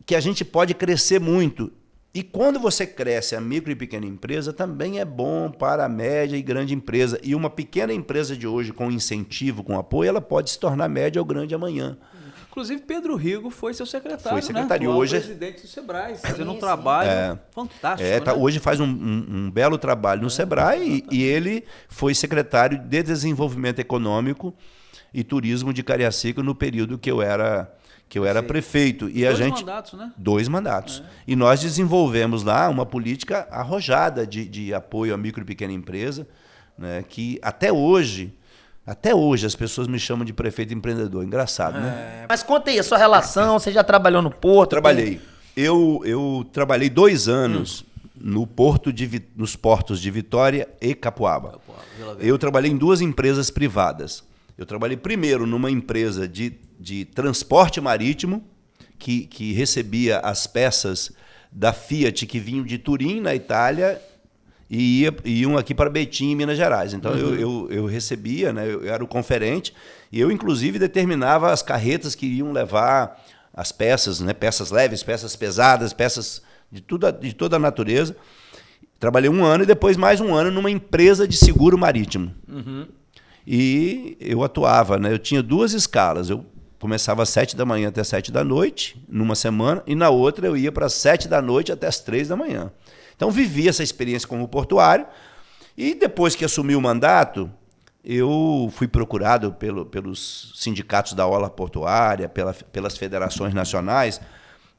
[SPEAKER 1] que a gente pode crescer muito. E quando você cresce a micro e pequena empresa, também é bom para a média e grande empresa. E uma pequena empresa de hoje, com incentivo, com apoio, ela pode se tornar média ou grande amanhã.
[SPEAKER 3] Inclusive, Pedro Rigo foi seu secretário,
[SPEAKER 1] foi secretário,
[SPEAKER 3] né?
[SPEAKER 1] Hoje
[SPEAKER 3] presidente do Sebrae, fazendo um trabalho fantástico.
[SPEAKER 1] Né? Hoje faz um belo trabalho no Sebrae e ele foi secretário de Desenvolvimento Econômico e Turismo de Cariacica no período que eu era prefeito. E
[SPEAKER 3] Dois mandatos, né?
[SPEAKER 1] 2 mandatos. E nós desenvolvemos lá uma política arrojada de apoio à micro e pequena empresa, né, que até hoje as pessoas me chamam de prefeito empreendedor. Engraçado, né?
[SPEAKER 2] Mas conta aí, a sua relação, você já trabalhou no Porto?
[SPEAKER 1] Trabalhei. Eu trabalhei 2 anos nos portos de Vitória e Capoaba. Eu trabalhei em 2 empresas privadas. Eu trabalhei primeiro numa empresa de transporte marítimo, que recebia as peças da Fiat que vinham de Turim, na Itália, e iam aqui para Betim, em Minas Gerais. Então, eu recebia, né, eu era o conferente, e eu, inclusive, determinava as carretas que iam levar as peças, né, peças leves, peças pesadas, peças de toda a natureza. Trabalhei 1 ano e depois mais 1 ano numa empresa de seguro marítimo. E eu atuava, né? Eu tinha 2 escalas. Eu começava às 7 da manhã até 7 da noite, numa semana, e na outra eu ia para as 7 da noite até as 3 da manhã. Então, vivi essa experiência como portuário, e depois que assumi o mandato, eu fui procurado pelos sindicatos da orla portuária, pelas federações nacionais.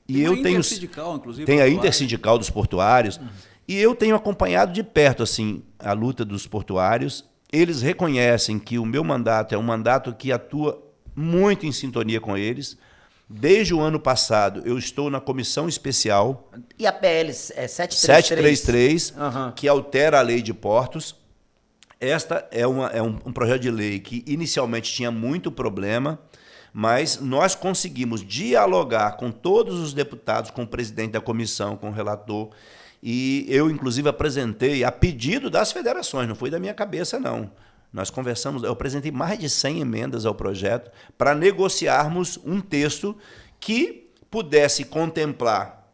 [SPEAKER 3] E eu tenho intersindical, inclusive.
[SPEAKER 1] Tem a intersindical dos portuários. E eu tenho acompanhado de perto assim, a luta dos portuários. Eles reconhecem que o meu mandato é um mandato que atua muito em sintonia com eles. Desde o ano passado, eu estou na comissão especial.
[SPEAKER 2] E a PL é 733,
[SPEAKER 1] que altera a lei de portos. Esta é um projeto de lei que inicialmente tinha muito problema, mas nós conseguimos dialogar com todos os deputados, com o presidente da comissão, com o relator, e eu, inclusive, apresentei a pedido das federações, não foi da minha cabeça, não. Nós conversamos, eu apresentei mais de 100 emendas ao projeto para negociarmos um texto que pudesse contemplar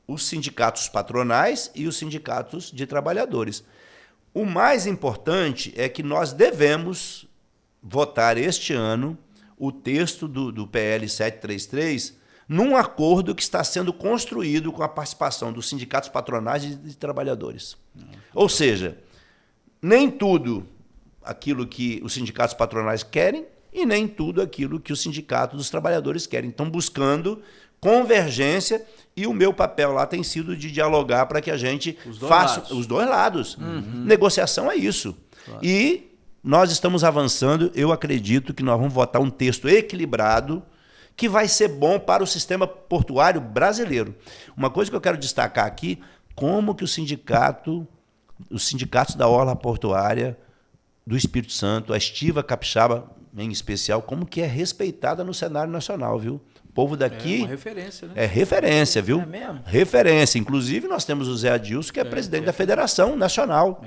[SPEAKER 1] os sindicatos patronais e os sindicatos de trabalhadores. O mais importante é que nós devemos votar este ano o texto do PL 733 num acordo que está sendo construído com a participação dos sindicatos patronais e de trabalhadores. Ou seja, nem tudo aquilo que os sindicatos patronais querem e nem tudo aquilo que os sindicatos dos trabalhadores querem. Estão buscando convergência e o meu papel lá tem sido de dialogar para que a gente faça os dois lados. Negociação é isso. Claro. E nós estamos avançando, eu acredito que nós vamos votar um texto equilibrado que vai ser bom para o sistema portuário brasileiro. Uma coisa que eu quero destacar aqui, como que os sindicatos da orla portuária do Espírito Santo, a Estiva Capixaba em especial, como que é respeitada no cenário nacional, viu? O povo daqui...
[SPEAKER 3] É uma referência, né?
[SPEAKER 1] É referência, viu?
[SPEAKER 2] É mesmo?
[SPEAKER 1] Referência. Inclusive, nós temos o Zé Adilson, que é presidente da Federação Nacional.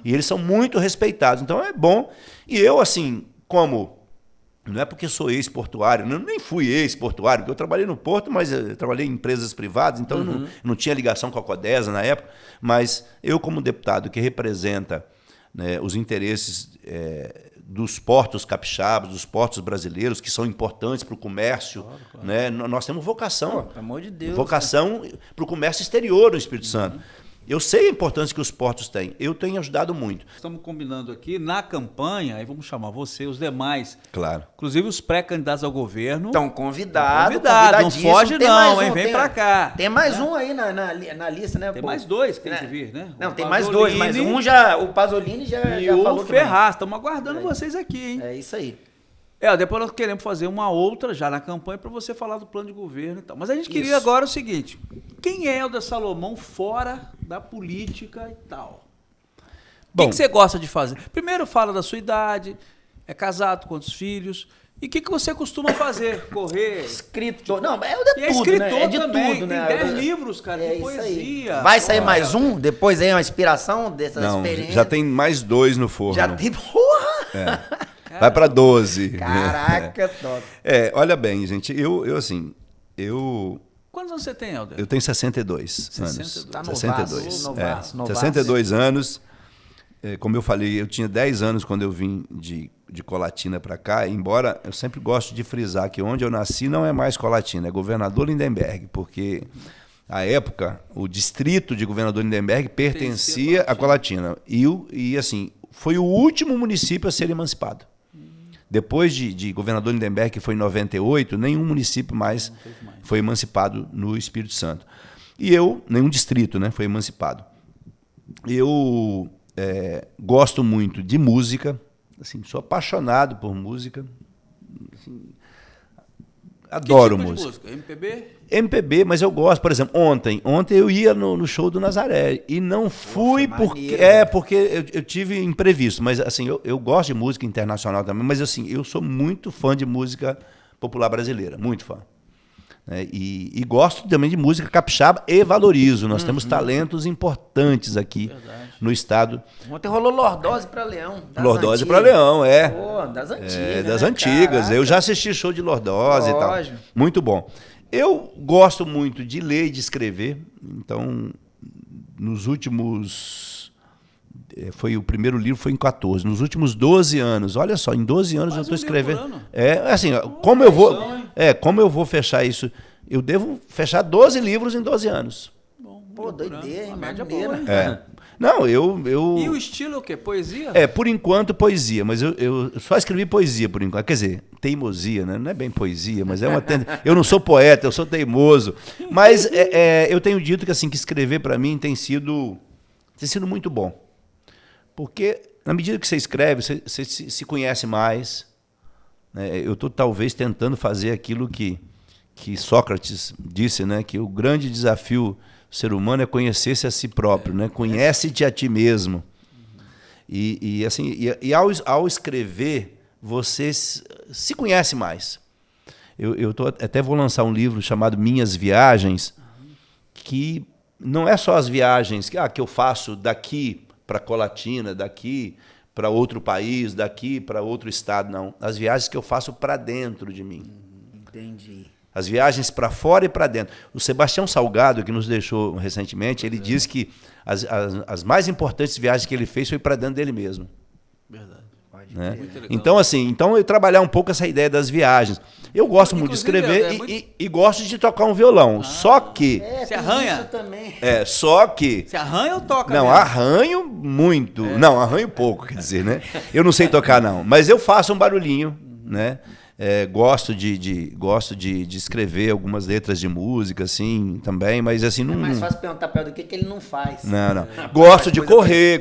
[SPEAKER 1] E eles são muito respeitados. Então, é bom. E eu, assim, como... Não é porque sou ex-portuário, nem fui ex-portuário, porque eu trabalhei no Porto, mas eu trabalhei em empresas privadas, então eu não tinha ligação com a Codesa na época. Mas eu, como deputado que representa, né, os interesses dos portos capixabas, dos portos brasileiros, que são importantes para o comércio. Claro. Né? Nós temos vocação.
[SPEAKER 2] Pelo amor de Deus.
[SPEAKER 1] Vocação para o comércio exterior do Espírito Santo. Eu sei a importância que os portos têm. Eu tenho ajudado muito.
[SPEAKER 3] Estamos combinando aqui, na campanha, aí vamos chamar você, os demais.
[SPEAKER 1] Claro.
[SPEAKER 3] Inclusive os pré-candidatos ao governo.
[SPEAKER 2] Estão convidados.
[SPEAKER 3] Não foge não, hein? Vem pra cá.
[SPEAKER 2] Tem mais um aí na lista, né?
[SPEAKER 3] Tem mais dois que tem que vir, né?
[SPEAKER 2] Não, tem mais dois, mas um já, o Pasolini já falou que
[SPEAKER 3] Ferraz. Estamos aguardando vocês aqui, hein?
[SPEAKER 2] É isso aí.
[SPEAKER 3] Depois nós queremos fazer uma outra já na campanha para você falar do plano de governo e tal. Mas a gente queria agora o seguinte: quem é Helder Salomão fora da política e tal? O que você gosta de fazer? Primeiro fala da sua idade, é casado, quantos filhos, e o que você costuma fazer? Correr?
[SPEAKER 2] Escritor. Não, é de tudo,
[SPEAKER 3] escritor,
[SPEAKER 2] né? É de
[SPEAKER 3] também.
[SPEAKER 2] tudo, né?
[SPEAKER 3] Tem 10 livros, cara, de poesia.
[SPEAKER 2] Vai sair mais um? Depois aí uma inspiração dessas experiências?
[SPEAKER 1] Já tem mais 2 no forno.
[SPEAKER 2] Já tem... Porra!
[SPEAKER 1] Vai para 12.
[SPEAKER 2] Caraca, top.
[SPEAKER 1] Olha bem, gente, eu assim,
[SPEAKER 3] Quantos anos você tem, Helder?
[SPEAKER 1] Eu tenho 62 anos.
[SPEAKER 2] Tá
[SPEAKER 1] 62.
[SPEAKER 2] Novaço.
[SPEAKER 1] 62 anos. Como eu falei, eu tinha 10 anos quando eu vim de Colatina para cá, embora eu sempre gosto de frisar que onde eu nasci não é mais Colatina, é Governador Lindenberg, porque à época o distrito de Governador Lindenberg pertencia a Colatina. E assim, foi o último município a ser emancipado. Depois de Governador Lindenberg, que foi em 98, nenhum município mais foi emancipado no Espírito Santo. E nenhum distrito, né, foi emancipado. Eu gosto muito de música, assim, sou apaixonado por música. Assim, adoro
[SPEAKER 3] que tipo
[SPEAKER 1] música.
[SPEAKER 3] De música. MPB?
[SPEAKER 1] MPB, mas eu gosto, por exemplo, ontem eu ia no show do Nazaré e não fui porque eu tive imprevisto, mas assim, eu gosto de música internacional também, mas assim, eu sou muito fã de música popular brasileira, muito fã. E gosto também de música capixaba e valorizo. Nós temos talentos importantes aqui no estado.
[SPEAKER 2] Ontem rolou Lordose para Leão.
[SPEAKER 1] Lordose para Leão,
[SPEAKER 2] Pô, das antigas.
[SPEAKER 1] Das antigas. Caraca. Eu já assisti show de Lordose e tal. Muito bom. Eu gosto muito de ler e de escrever. Então, nos últimos... o primeiro livro foi em 14. Nos últimos 12 anos, olha só, em 12 anos eu estou escrevendo. Assim, como eu vou fechar isso? Eu devo fechar 12 livros em 12 anos.
[SPEAKER 2] Pô, doideira, hein? Maneiro.
[SPEAKER 1] Não,
[SPEAKER 3] E o estilo é o quê? Poesia?
[SPEAKER 1] Por enquanto, poesia, mas eu só escrevi poesia por enquanto. Quer dizer, teimosia, né? Não é bem poesia, mas é uma... Eu não sou poeta, eu sou teimoso. Mas eu tenho dito que, assim, que escrever para mim tem sido muito bom. Porque, na medida que você escreve, você se conhece mais. Né? Eu estou, talvez, tentando fazer aquilo que Sócrates disse, né? Que o grande desafio do ser humano é conhecer-se a si próprio, né? Conhece-te a ti mesmo. E ao escrever, você se conhece mais. Eu até vou lançar um livro chamado Minhas Viagens, que não é só as viagens que eu faço daqui para Colatina, daqui para outro país, daqui para outro estado, não. As viagens que eu faço para dentro de mim.
[SPEAKER 2] Entendi.
[SPEAKER 1] As viagens para fora e para dentro. O Sebastião Salgado, que nos deixou recentemente, ele diz que as mais importantes viagens que ele fez foi para dentro dele mesmo.
[SPEAKER 3] Verdade.
[SPEAKER 1] Né? Então, assim, eu trabalhar um pouco essa ideia das viagens. Eu gosto muito de escrever e gosto de tocar um violão. Só que...
[SPEAKER 3] Você arranha?
[SPEAKER 2] Isso também.
[SPEAKER 1] Só que...
[SPEAKER 3] Você arranha ou toca?
[SPEAKER 1] Não,
[SPEAKER 3] mesmo?
[SPEAKER 1] arranho muito. Não, arranho pouco, quer dizer, né? Eu não sei tocar, não. Mas eu faço um barulhinho, né? Gosto de escrever algumas letras de música, assim, também, mas assim... Não,
[SPEAKER 2] é mais fácil perguntar para ele do que ele não faz.
[SPEAKER 1] Não. Gosto de correr.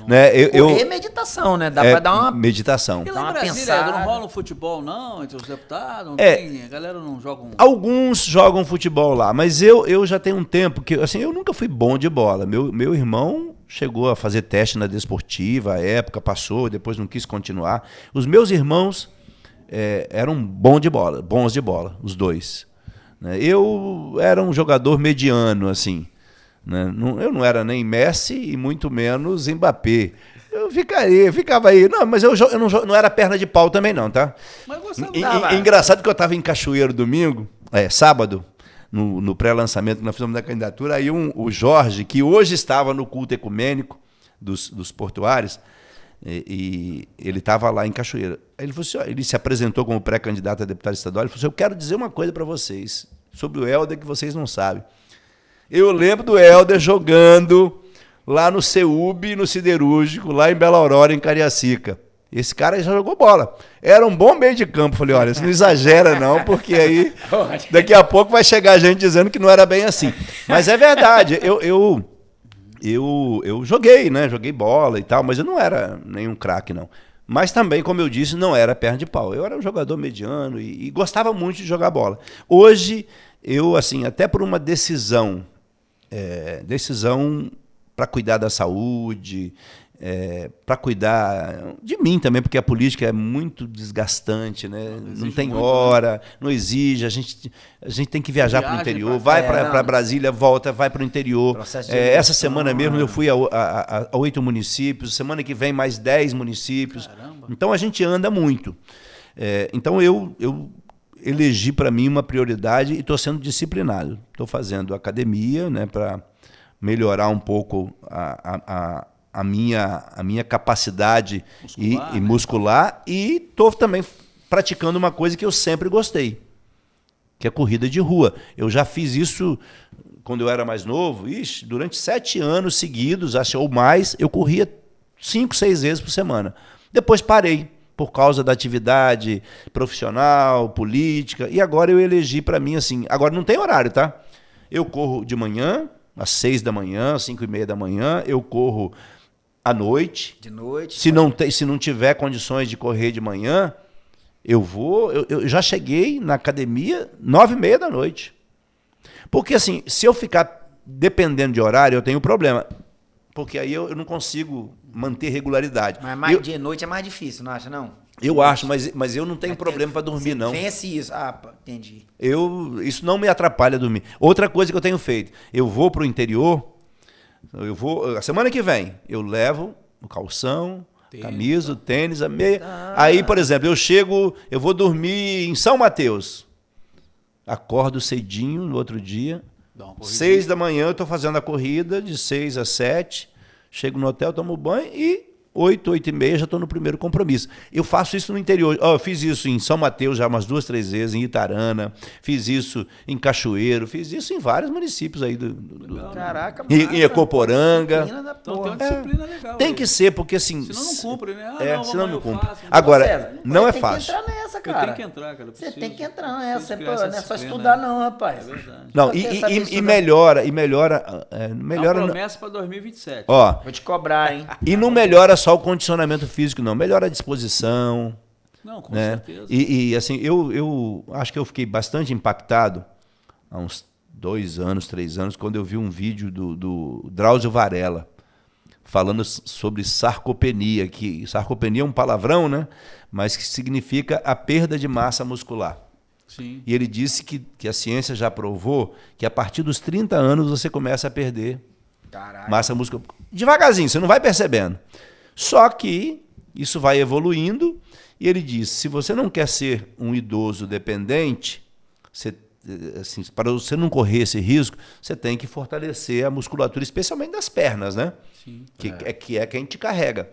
[SPEAKER 1] Né?
[SPEAKER 2] Correr é meditação, né? Dá para dar uma...
[SPEAKER 1] Meditação.
[SPEAKER 3] E
[SPEAKER 2] Dá
[SPEAKER 3] lá em
[SPEAKER 2] uma
[SPEAKER 3] Brasília,
[SPEAKER 2] pensada.
[SPEAKER 3] não rola um futebol, não, entre os deputados? Não tem, a galera não joga um...
[SPEAKER 1] Alguns jogam futebol lá, mas eu já tenho um tempo que, assim, eu nunca fui bom de bola. Meu irmão chegou a fazer teste na Desportiva, à época, passou, depois não quis continuar. Os meus irmãos... eram bons de bola, os dois. Né? Eu era um jogador mediano, assim. Né? Eu não era nem Messi e muito menos Mbappé. Eu ficava aí. Não, mas eu não era perna de pau também não, tá?
[SPEAKER 3] Mas eu gostava.
[SPEAKER 1] Engraçado que eu estava em Cachoeiro domingo, sábado, no pré-lançamento que nós fizemos da candidatura, aí o Jorge, que hoje estava no culto ecumênico dos portuários, e ele estava lá em Cachoeira. Aí ele falou assim, ele se apresentou como pré-candidato a deputado estadual. Ele falou assim, eu quero dizer uma coisa para vocês sobre o Helder que vocês não sabem. Eu lembro do Helder jogando lá no CEUB, no Siderúrgico, lá em Bela Aurora, em Cariacica. Esse cara já jogou bola. Era um bom meio de campo. Falei, olha, isso não exagera não, porque aí daqui a pouco vai chegar gente dizendo que não era bem assim. Mas é verdade, eu joguei, né? Joguei bola e tal, mas eu não era nenhum craque, não. Mas também, como eu disse, não era perna de pau. Eu era um jogador mediano e gostava muito de jogar bola. Hoje, eu, assim, até por uma decisão para cuidar da saúde, para cuidar de mim também, porque a política é muito desgastante, né? Não tem muito, hora, não exige, a gente tem que viajar para o interior, vai para Brasília, volta, vai para o interior. Essa semana mesmo eu fui a 8 municípios, semana que vem mais 10 municípios. Caramba. Então a gente anda muito. Então eu elegi para mim uma prioridade e estou sendo disciplinado. Estou fazendo academia, né, para melhorar um pouco a minha capacidade muscular, e estou também praticando uma coisa que eu sempre gostei, que é corrida de rua. Eu já fiz isso quando eu era mais novo, durante 7 anos seguidos, ou mais, eu corria 5, 6 vezes por semana. Depois parei, por causa da atividade profissional, política, e agora eu elegi para mim assim, agora não tem horário, tá? Eu corro de manhã, às 6 da manhã, às 5:30 da manhã, eu corro à noite.
[SPEAKER 2] De noite.
[SPEAKER 1] Se não tiver condições de correr de manhã, eu já cheguei na academia 9:30 da noite. Porque assim, se eu ficar dependendo de horário, eu tenho problema. Porque aí eu não consigo manter regularidade.
[SPEAKER 2] Mas de noite é mais difícil, não acha, não?
[SPEAKER 1] Eu acho, mas eu não tenho problema para dormir, não.
[SPEAKER 2] Vence isso. Entendi.
[SPEAKER 1] Isso não me atrapalha a dormir. Outra coisa que eu tenho feito, eu vou para o interior, a semana que vem, eu levo o calção, camisa, tênis, a meia. Aí, por exemplo, eu vou dormir em São Mateus. Acordo cedinho no outro dia, 6 da manhã eu estou fazendo a corrida, de 6 às 7, chego no hotel, tomo banho e 8h30 já estou no primeiro compromisso. Eu faço isso no interior. Eu fiz isso em São Mateus já umas 2, 3 vezes, em Itarana, fiz isso em Cachoeiro, fiz isso em vários municípios aí
[SPEAKER 2] Caraca,
[SPEAKER 1] em Ecoporanga.
[SPEAKER 3] Então tem uma disciplina legal.
[SPEAKER 1] Tem que ser, porque assim...
[SPEAKER 3] Senão não cumpre, né?
[SPEAKER 1] Senão não cumpre.
[SPEAKER 3] Faço,
[SPEAKER 1] Agora,
[SPEAKER 2] César,
[SPEAKER 1] não é
[SPEAKER 2] tem
[SPEAKER 1] fácil.
[SPEAKER 2] Que entrar nessa, cara.
[SPEAKER 3] Eu tenho que entrar, cara.
[SPEAKER 2] Você tem que entrar nessa. Não é só
[SPEAKER 3] disciplina,
[SPEAKER 2] estudar,
[SPEAKER 3] né?
[SPEAKER 2] não, rapaz.
[SPEAKER 3] É verdade.
[SPEAKER 1] Não,
[SPEAKER 2] e
[SPEAKER 1] melhora.
[SPEAKER 3] Melhora promessa para 2027.
[SPEAKER 1] Ó,
[SPEAKER 2] vou te cobrar, hein?
[SPEAKER 1] e não melhora só o condicionamento físico, não. Melhora a disposição.
[SPEAKER 3] Não, com
[SPEAKER 1] Né?
[SPEAKER 3] certeza.
[SPEAKER 1] E assim, eu acho que eu fiquei bastante impactado há uns 2 anos, 3 anos, quando eu vi um vídeo do Drauzio Varela falando sobre sarcopenia, que sarcopenia é um palavrão, né? Mas que significa a perda de massa muscular.
[SPEAKER 3] Sim.
[SPEAKER 1] E ele disse que a ciência já provou que a partir dos 30 anos você começa a perder massa muscular. Devagarzinho, você não vai percebendo. Só que isso vai evoluindo e ele disse, se você não quer ser um idoso dependente, assim, para você não correr esse risco, você tem que fortalecer a musculatura, especialmente das pernas, né?
[SPEAKER 3] Sim.
[SPEAKER 1] Que é quem te carrega.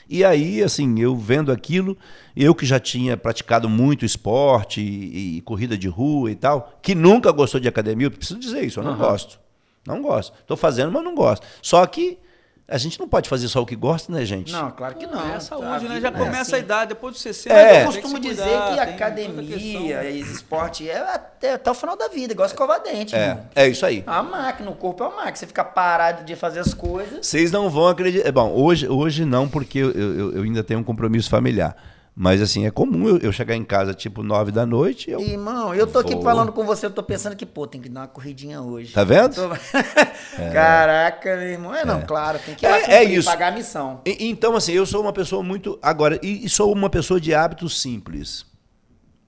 [SPEAKER 1] E aí, assim, eu vendo aquilo, eu que já tinha praticado muito esporte e corrida de rua e tal, que nunca gostou de academia, eu preciso dizer isso, eu não gosto. Não gosto. Estou fazendo, mas não gosto. Só que a gente não pode fazer só o que gosta, né, gente?
[SPEAKER 2] Não, claro que não.
[SPEAKER 3] É saúde, né? Já começa a idade, depois dos 60.
[SPEAKER 2] Eu costumo dizer que
[SPEAKER 3] a
[SPEAKER 2] academia e esporte é até o final da vida, igual escovar dente.
[SPEAKER 1] É isso aí.
[SPEAKER 2] A máquina, o corpo é uma máquina. Você fica parado de fazer as coisas.
[SPEAKER 1] Vocês não vão acreditar. Bom, hoje não, porque eu ainda tenho um compromisso familiar. Mas assim, é comum eu chegar em casa tipo 9 da noite.
[SPEAKER 2] Irmão, eu tô aqui falando com você, eu tô pensando que, tem que dar uma corridinha hoje.
[SPEAKER 1] Tá vendo?
[SPEAKER 2] Caraca, meu irmão. Não, claro, tem que ir lá cumprir,
[SPEAKER 1] isso.
[SPEAKER 2] pagar a missão.
[SPEAKER 1] Então, assim, eu sou uma pessoa muito. Agora, e sou uma pessoa de hábitos simples.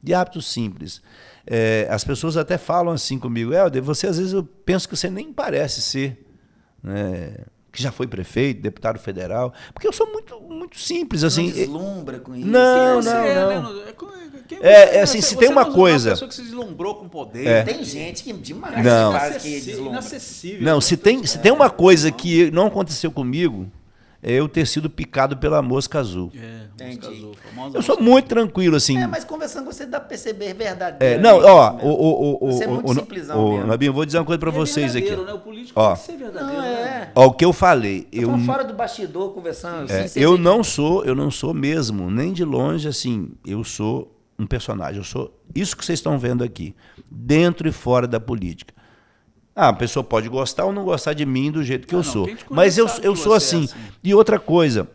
[SPEAKER 1] De hábitos simples. As pessoas até falam assim comigo, Helder, você às vezes eu penso que você nem parece ser, né, que já foi prefeito, deputado federal, porque eu sou muito, muito simples, assim.
[SPEAKER 2] Não deslumbra com isso.
[SPEAKER 1] Não. Assim, se tem uma coisa...
[SPEAKER 3] Uma pessoa que se deslumbrou com poder.
[SPEAKER 2] Tem gente que demais
[SPEAKER 1] Não.
[SPEAKER 2] faz que deslumbra.
[SPEAKER 3] Inacessível.
[SPEAKER 1] Não, se tem uma coisa que não aconteceu comigo, é eu ter sido picado pela mosca azul.
[SPEAKER 2] Entendi.
[SPEAKER 1] Eu sou muito tranquilo, assim.
[SPEAKER 2] Mas conversando com você dá pra perceber verdade.
[SPEAKER 1] Você
[SPEAKER 2] é muito simplesão mesmo.
[SPEAKER 1] Nabinho, eu vou dizer uma coisa pra vocês aqui.
[SPEAKER 3] Né? O político tem que ser verdadeiro.
[SPEAKER 1] Ó, o que eu falei.
[SPEAKER 2] Fora do bastidor, conversando.
[SPEAKER 1] Eu não sou mesmo, nem de longe, assim, eu sou um personagem. Eu sou isso que vocês estão vendo aqui, dentro e fora da política. A pessoa pode gostar ou não gostar de mim do jeito que eu sou. Mas eu sou assim. E outra coisa,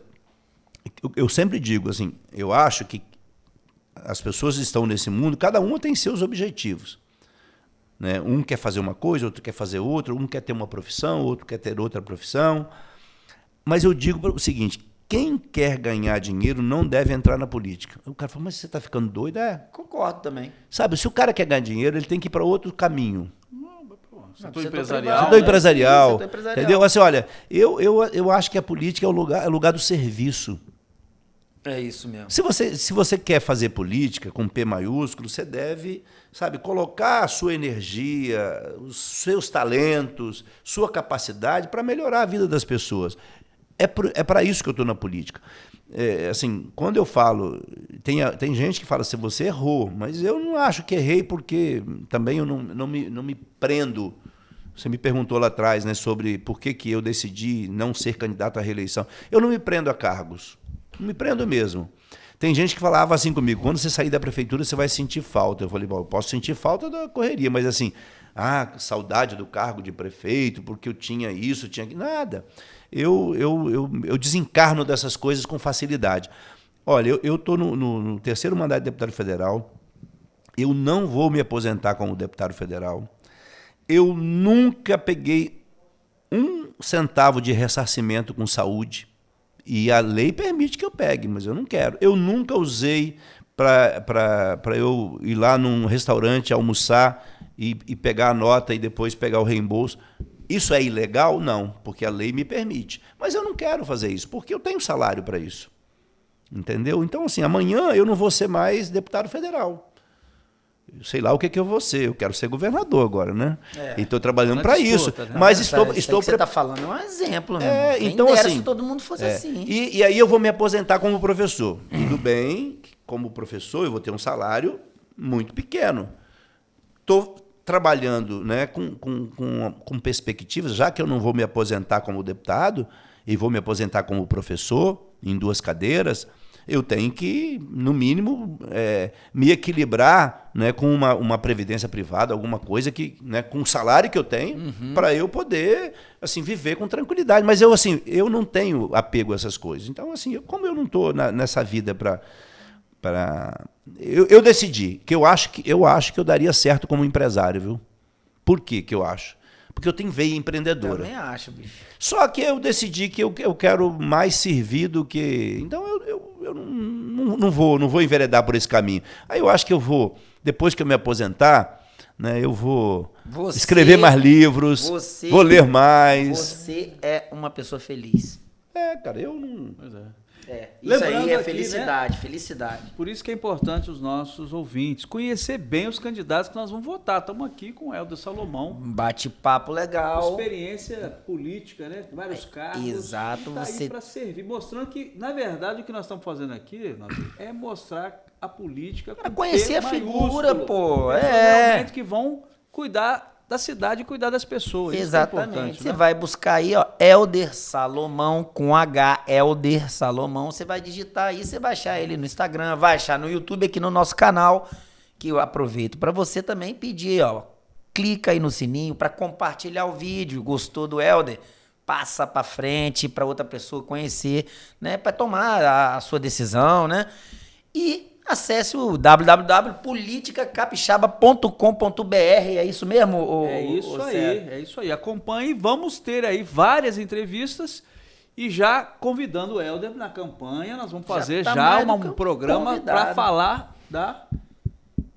[SPEAKER 1] eu sempre digo assim, eu acho que as pessoas estão nesse mundo, cada uma tem seus objetivos. Né? Um quer fazer uma coisa, outro quer fazer outra, um quer ter uma profissão, outro quer ter outra profissão. Mas eu digo o seguinte, quem quer ganhar dinheiro não deve entrar na política. O cara fala, mas você está ficando doido?
[SPEAKER 2] Concordo também.
[SPEAKER 1] Sabe, se o cara quer ganhar dinheiro, ele tem que ir para outro caminho.
[SPEAKER 3] Setor empresarial.
[SPEAKER 1] Setor empresarial. Entendeu? Assim, olha, eu acho que a política é o lugar do serviço.
[SPEAKER 2] É isso mesmo.
[SPEAKER 1] Se você quer fazer política com P maiúsculo, você deve, sabe, colocar a sua energia, os seus talentos, sua capacidade para melhorar a vida das pessoas. É para isso que eu estou na política. Assim, quando eu falo, tem gente que fala assim, você errou, mas eu não acho que errei porque também eu não me prendo. Você me perguntou lá atrás, né, sobre por que eu decidi não ser candidato à reeleição. Eu não me prendo a cargos. Não me prendo mesmo. Tem gente que falava assim comigo, quando você sair da prefeitura, você vai sentir falta. Eu falei, bom, eu posso sentir falta da correria, mas assim, saudade do cargo de prefeito, porque eu tinha isso, tinha aquilo. Nada. Eu desencarno dessas coisas com facilidade. Olha, eu estou no terceiro mandato de deputado federal, eu não vou me aposentar como deputado federal, eu nunca peguei 1 centavo de ressarcimento com saúde, e a lei permite que eu pegue, mas eu não quero. Eu nunca usei para eu ir lá num restaurante almoçar e pegar a nota e depois pegar o reembolso. Isso é ilegal? Não, porque a lei me permite. Mas eu não quero fazer isso, porque eu tenho salário para isso. Entendeu? Então, assim, amanhã eu não vou ser mais deputado federal. sei lá o que eu vou ser. Eu quero ser governador agora, né? E estou trabalhando para isso.
[SPEAKER 2] Né?
[SPEAKER 1] Mas
[SPEAKER 2] estou que você está falando é um exemplo, né?
[SPEAKER 1] Então, assim,
[SPEAKER 2] se todo mundo fosse assim.
[SPEAKER 1] E aí eu vou me aposentar como professor. Tudo bem, como professor eu vou ter um salário muito pequeno. Estou trabalhando, né, com perspectivas, já que eu não vou me aposentar como deputado e vou me aposentar como professor em 2 cadeiras, eu tenho que, no mínimo, me equilibrar, né, com uma previdência privada, alguma coisa que, né, com o salário que eu tenho, para eu poder, assim, viver com tranquilidade. Mas eu não tenho apego a essas coisas. Então, assim, como eu não estou nessa vida eu decidi que eu acho que eu daria certo como empresário, viu? Por que eu acho? Porque eu tenho veia empreendedora.
[SPEAKER 2] Também acho, bicho.
[SPEAKER 1] Só que eu decidi que eu quero mais servir do que... Então eu não vou enveredar por esse caminho. Aí eu acho que eu vou, depois que eu me aposentar, né, eu vou escrever mais livros, vou ler mais.
[SPEAKER 2] Você é uma pessoa feliz.
[SPEAKER 1] Cara, eu não...
[SPEAKER 3] Pois é.
[SPEAKER 2] Isso
[SPEAKER 3] Lembrando
[SPEAKER 2] aí é
[SPEAKER 3] aqui,
[SPEAKER 2] felicidade,
[SPEAKER 3] né?
[SPEAKER 2] felicidade.
[SPEAKER 3] Por isso que é importante os nossos ouvintes conhecer bem os candidatos que nós vamos votar. Estamos aqui com o Hélder Salomão.
[SPEAKER 2] Um bate-papo legal.
[SPEAKER 3] Experiência política, né? Vários cargos.
[SPEAKER 2] Exato.
[SPEAKER 3] Tá aí para servir, mostrando que, na verdade, o que nós estamos fazendo aqui é mostrar a política.
[SPEAKER 2] Para conhecer a figura, pô.
[SPEAKER 3] Realmente que vão cuidar da cidade e cuidar das pessoas.
[SPEAKER 2] Exatamente.
[SPEAKER 3] Isso é
[SPEAKER 2] você vai buscar aí, ó, Hélder Salomão com H, Hélder Salomão. Você vai digitar aí, você vai achar ele no Instagram, vai achar no YouTube aqui no nosso canal, que eu aproveito para você também pedir, ó, clica aí no sininho para compartilhar o vídeo. Gostou do Hélder? Passa para frente para outra pessoa conhecer, né, para tomar a sua decisão, né? E acesse o www.politicacapixaba.com.br. É isso mesmo?
[SPEAKER 3] É isso aí. Acompanhe. Vamos ter aí várias entrevistas e já convidando o Hélder na campanha. Nós vamos fazer um programa para falar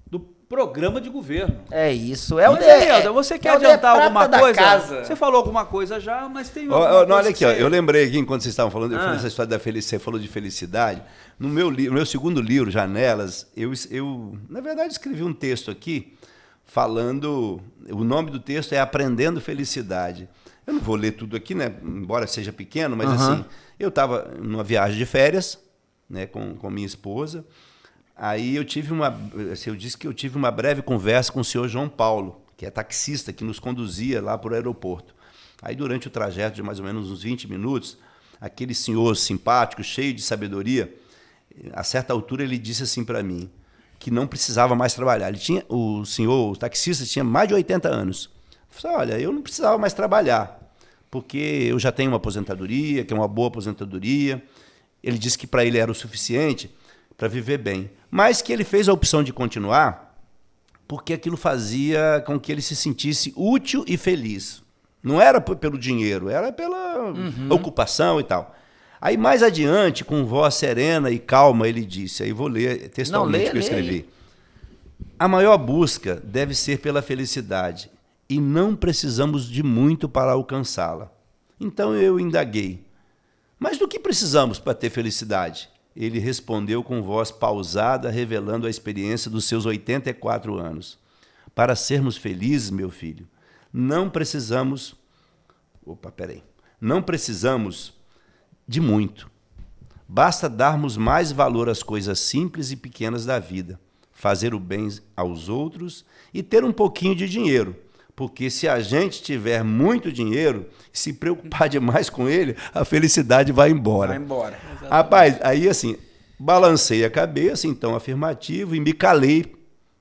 [SPEAKER 3] do programa de governo.
[SPEAKER 2] É isso.
[SPEAKER 3] Hélder, você quer adiantar alguma coisa?
[SPEAKER 2] Casa.
[SPEAKER 3] Você falou alguma coisa já, mas tem alguma coisa.
[SPEAKER 1] Olha aqui, eu lembrei aqui, enquanto vocês estavam falando, eu falei essa história da felicidade, você falou de felicidade. No meu segundo livro, Janelas, eu, na verdade, escrevi um texto aqui falando... O nome do texto é Aprendendo Felicidade. Eu não vou ler tudo aqui, né? Embora seja pequeno, mas assim, eu estava numa viagem de férias, né, com minha esposa. Aí eu disse que eu tive uma breve conversa com o senhor João Paulo, que é taxista, que nos conduzia lá para o aeroporto. Aí, durante o trajeto de mais ou menos uns 20 minutos, aquele senhor simpático, cheio de sabedoria, a certa altura ele disse assim para mim, que não precisava mais trabalhar. O taxista tinha mais de 80 anos. Eu falei, olha, eu não precisava mais trabalhar, porque eu já tenho uma aposentadoria, que é uma boa aposentadoria. Ele disse que para ele era o suficiente para viver bem. Mas que ele fez a opção de continuar porque aquilo fazia com que ele se sentisse útil e feliz. Não era pelo dinheiro, era pela ocupação e tal. Aí, mais adiante, com voz serena e calma, ele disse, aí vou ler textualmente o que eu escrevi. A maior busca deve ser pela felicidade, e não precisamos de muito para alcançá-la. Então eu indaguei, mas do que precisamos para ter felicidade? Ele respondeu com voz pausada, revelando a experiência dos seus 84 anos. Para sermos felizes, meu filho, não precisamos de muito. Basta darmos mais valor às coisas simples e pequenas da vida, fazer o bem aos outros e ter um pouquinho de dinheiro. Porque se a gente tiver muito dinheiro e se preocupar demais com ele, a felicidade vai embora.
[SPEAKER 2] Vai embora.
[SPEAKER 1] Rapaz, aí assim, balancei a cabeça, então afirmativo, e me calei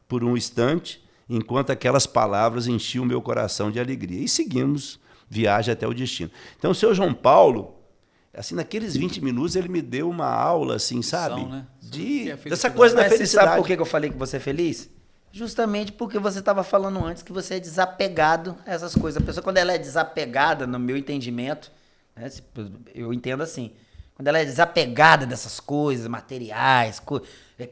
[SPEAKER 1] por um instante, enquanto aquelas palavras enchiam o meu coração de alegria. E seguimos viagem até o destino. Então o senhor João Paulo, assim, naqueles 20 minutos, ele me deu uma aula, assim, sabe?
[SPEAKER 3] Né?
[SPEAKER 1] Dessa coisa da felicidade.
[SPEAKER 2] Você sabe por que eu falei que você é feliz? Justamente porque você estava falando antes que você é desapegado a essas coisas. A pessoa, quando ela é desapegada, no meu entendimento, né, eu entendo assim, quando ela é desapegada dessas coisas materiais,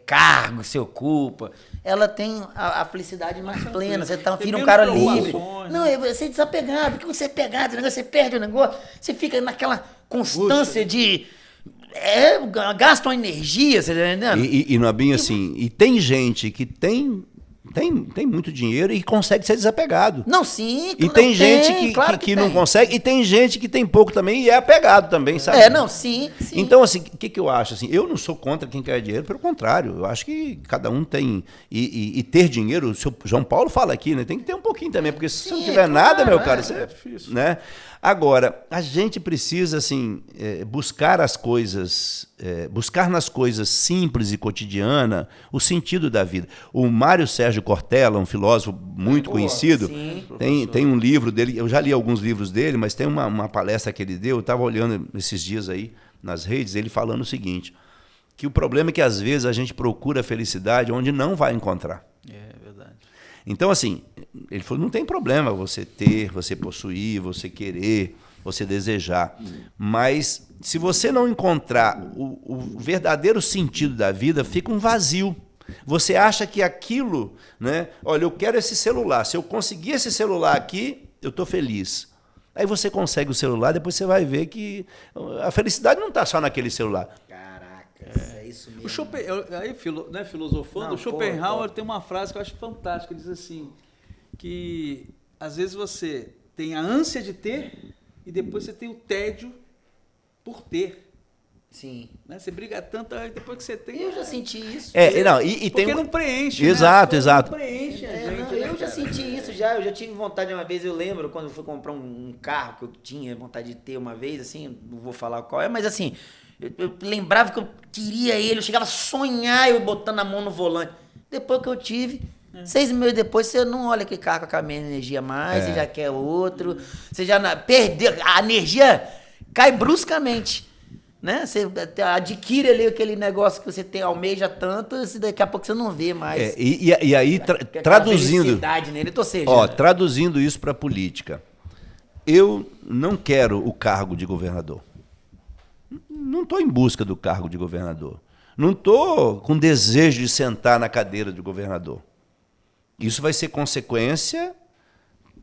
[SPEAKER 2] cargo, se ocupa, ela tem a felicidade mais plena. Você vira um cara livre. Não, você é desapegado. Porque você é pegado, você perde o negócio, você fica naquela constância de... gasta uma energia, você tá entendendo?
[SPEAKER 1] E Nobinho, assim, e tem gente que tem tem muito dinheiro e consegue ser desapegado.
[SPEAKER 2] Não, sim.
[SPEAKER 1] E tem gente que não consegue, e tem gente que tem pouco também e é apegado também, sabe?
[SPEAKER 2] Não, sim.
[SPEAKER 1] Então, assim, o que eu acho? Assim, eu não sou contra quem quer dinheiro, pelo contrário, eu acho que cada um tem... E ter dinheiro, o seu João Paulo fala aqui, né? Tem que ter um pouquinho também, porque se você não tiver nada, meu cara, isso é difícil, né? Agora, a gente precisa, assim, buscar nas coisas simples e cotidianas o sentido da vida. O Mário Sérgio Cortella, um filósofo muito conhecido, tem um livro dele, eu já li alguns livros dele, mas tem uma palestra que ele deu, eu estava olhando esses dias aí nas redes, ele falando o seguinte, que o problema é que às vezes a gente procura a felicidade onde não vai encontrar.
[SPEAKER 3] É verdade.
[SPEAKER 1] Então, assim, ele falou, não tem problema você ter, você possuir, você querer, você desejar. Mas se você não encontrar o verdadeiro sentido da vida, fica um vazio. Você acha que aquilo, né? Olha, eu quero esse celular. Se eu conseguir esse celular aqui, eu estou feliz. Aí você consegue o celular, depois você vai ver que a felicidade não está só naquele celular.
[SPEAKER 2] É isso mesmo.
[SPEAKER 3] Filosofando, o Schopenhauer tem uma frase que eu acho fantástica, ele diz assim, que às vezes você tem a ânsia de ter e depois você tem o tédio por ter.
[SPEAKER 2] Sim.
[SPEAKER 3] Né? Você briga tanto, aí depois que você tem...
[SPEAKER 2] Eu já senti isso.
[SPEAKER 3] Porque não preenche,
[SPEAKER 1] exato,
[SPEAKER 3] né?
[SPEAKER 1] Exato.
[SPEAKER 3] Não preenche a gente,
[SPEAKER 2] eu já senti isso já. Eu já tive vontade uma vez, eu lembro quando eu fui comprar um carro que eu tinha vontade de ter uma vez, assim, não vou falar qual é, mas assim, eu lembrava que eu queria ele, eu chegava a sonhar eu botando a mão no volante. Depois que eu tive, 6 meses depois, você não olha aquele carro com a mesma energia mais, você já quer outro, você já perdeu, a energia cai bruscamente. Né? Você adquire ali aquele negócio que você tem, almeja tanto, e daqui a pouco você não vê mais.
[SPEAKER 1] E aí, traduzindo.
[SPEAKER 2] Nele, ou seja,
[SPEAKER 1] traduzindo isso para a política. Eu não quero o cargo de governador. Não estou em busca do cargo de governador. Não estou com desejo de sentar na cadeira de governador. Isso vai ser consequência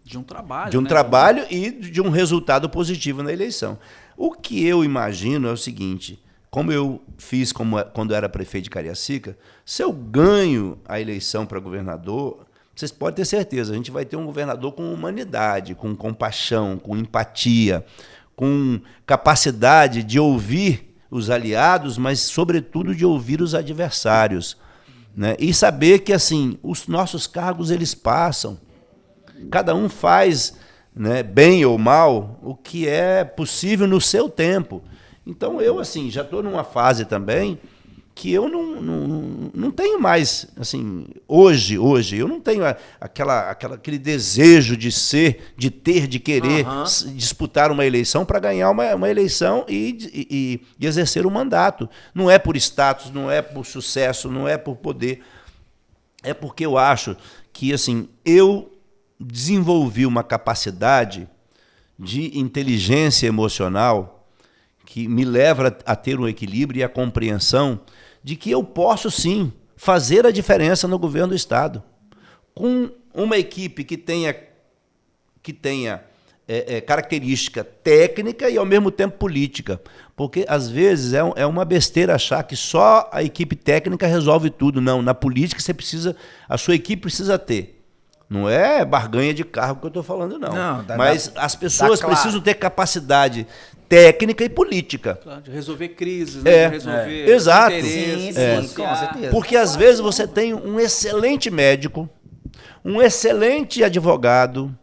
[SPEAKER 3] de um trabalho.
[SPEAKER 1] De um trabalho e de um resultado positivo na eleição. O que eu imagino é o seguinte, como eu fiz quando era prefeito de Cariacica, se eu ganho a eleição para governador, vocês podem ter certeza, a gente vai ter um governador com humanidade, com compaixão, com empatia, com capacidade de ouvir os aliados, mas, sobretudo, de ouvir os adversários. Né? E saber que, assim, os nossos cargos, eles passam. Cada um faz, né, bem ou mal, o que é possível no seu tempo. Então, eu, assim, já estou numa fase também que eu não tenho mais, assim, hoje, eu não tenho aquele desejo de ser, de ter, de querer disputar uma eleição para ganhar uma eleição e exercer um mandato. Não é por status, não é por sucesso, não é por poder. É porque eu acho que, assim, eu desenvolvi uma capacidade de inteligência emocional que me leva a ter um equilíbrio e a compreensão de que eu posso, sim, fazer a diferença no governo do Estado. Com uma equipe que tenha característica técnica e, ao mesmo tempo, política. Porque, às vezes, é uma besteira achar que só a equipe técnica resolve tudo. Não, na política a sua equipe precisa ter. Não é barganha de cargo que eu estou falando, não. Mas as pessoas precisam ter capacidade técnica e política.
[SPEAKER 3] Claro, de resolver crises, né? De resolver
[SPEAKER 1] exato.
[SPEAKER 2] Sim, com certeza.
[SPEAKER 1] Porque às vezes você tem um excelente médico, um excelente advogado,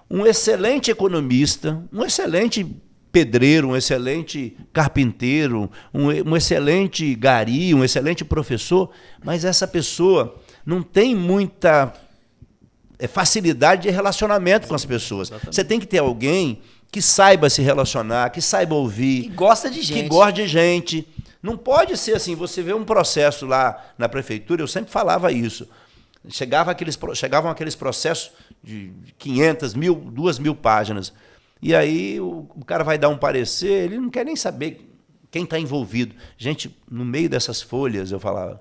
[SPEAKER 1] um excelente economista, um excelente pedreiro, um excelente carpinteiro, um excelente gari, um excelente professor, mas essa pessoa não tem muita facilidade de relacionamento com as pessoas. Exatamente. Você tem que ter alguém que saiba se relacionar, que saiba ouvir. Que
[SPEAKER 2] gosta de gente.
[SPEAKER 1] Que gosta de gente. Não pode ser assim, você vê um processo lá na prefeitura, eu sempre falava isso. Chegavam aqueles processos de 500, 1.000, 2.000 páginas. E aí o cara vai dar um parecer, ele não quer nem saber quem está envolvido. Gente, no meio dessas folhas, eu falava...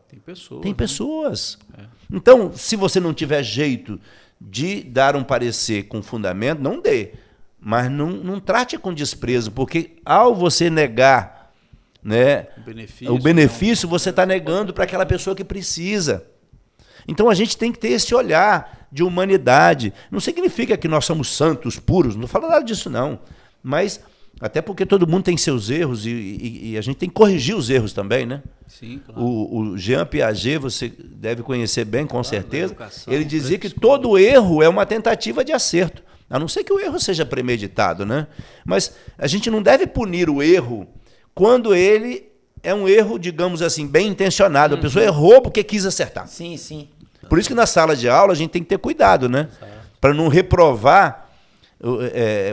[SPEAKER 1] Tem pessoas. Né? Então, se você não tiver jeito de dar um parecer com fundamento, não dê. Mas não trate com desprezo, porque ao você negar, né, o benefício você está negando para aquela pessoa que precisa. Então a gente tem que ter esse olhar de humanidade. Não significa que nós somos santos, puros, não falo nada disso não. Mas, até porque todo mundo tem seus erros e a gente tem que corrigir os erros também, né?
[SPEAKER 3] Sim, claro.
[SPEAKER 1] O Jean Piaget, você deve conhecer bem, com certeza. Ele dizia que todo erro é uma tentativa de acerto. A não ser que o erro seja premeditado, né? Mas a gente não deve punir o erro quando ele é um erro, digamos assim, bem intencionado. A pessoa errou porque quis acertar.
[SPEAKER 2] Sim, sim.
[SPEAKER 1] Por isso que na sala de aula a gente tem que ter cuidado, né? Para não reprovar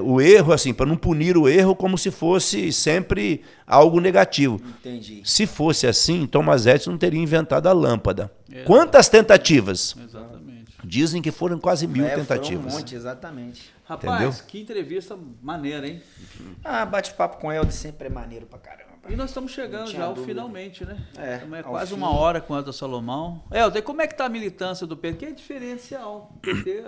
[SPEAKER 1] o erro, assim, para não punir o erro como se fosse sempre algo negativo.
[SPEAKER 2] Entendi.
[SPEAKER 1] Se fosse assim, Thomas Edison não teria inventado a lâmpada. Quantas tentativas?
[SPEAKER 3] Exatamente.
[SPEAKER 1] Dizem que foram quase 1000 tentativas.
[SPEAKER 2] Foram um monte, exatamente.
[SPEAKER 3] Rapaz,
[SPEAKER 1] Entendeu?
[SPEAKER 3] que entrevista maneira, hein?
[SPEAKER 2] Bate-papo com o Helder sempre é maneiro pra caramba.
[SPEAKER 3] E nós estamos chegando já ao
[SPEAKER 2] dúvida.
[SPEAKER 3] finalmente, né? Então
[SPEAKER 2] ao
[SPEAKER 3] quase
[SPEAKER 2] fim.
[SPEAKER 3] 1 hora com o Helder Salomão. Helder, como é que tá a militância do PT? Que é diferencial. O PT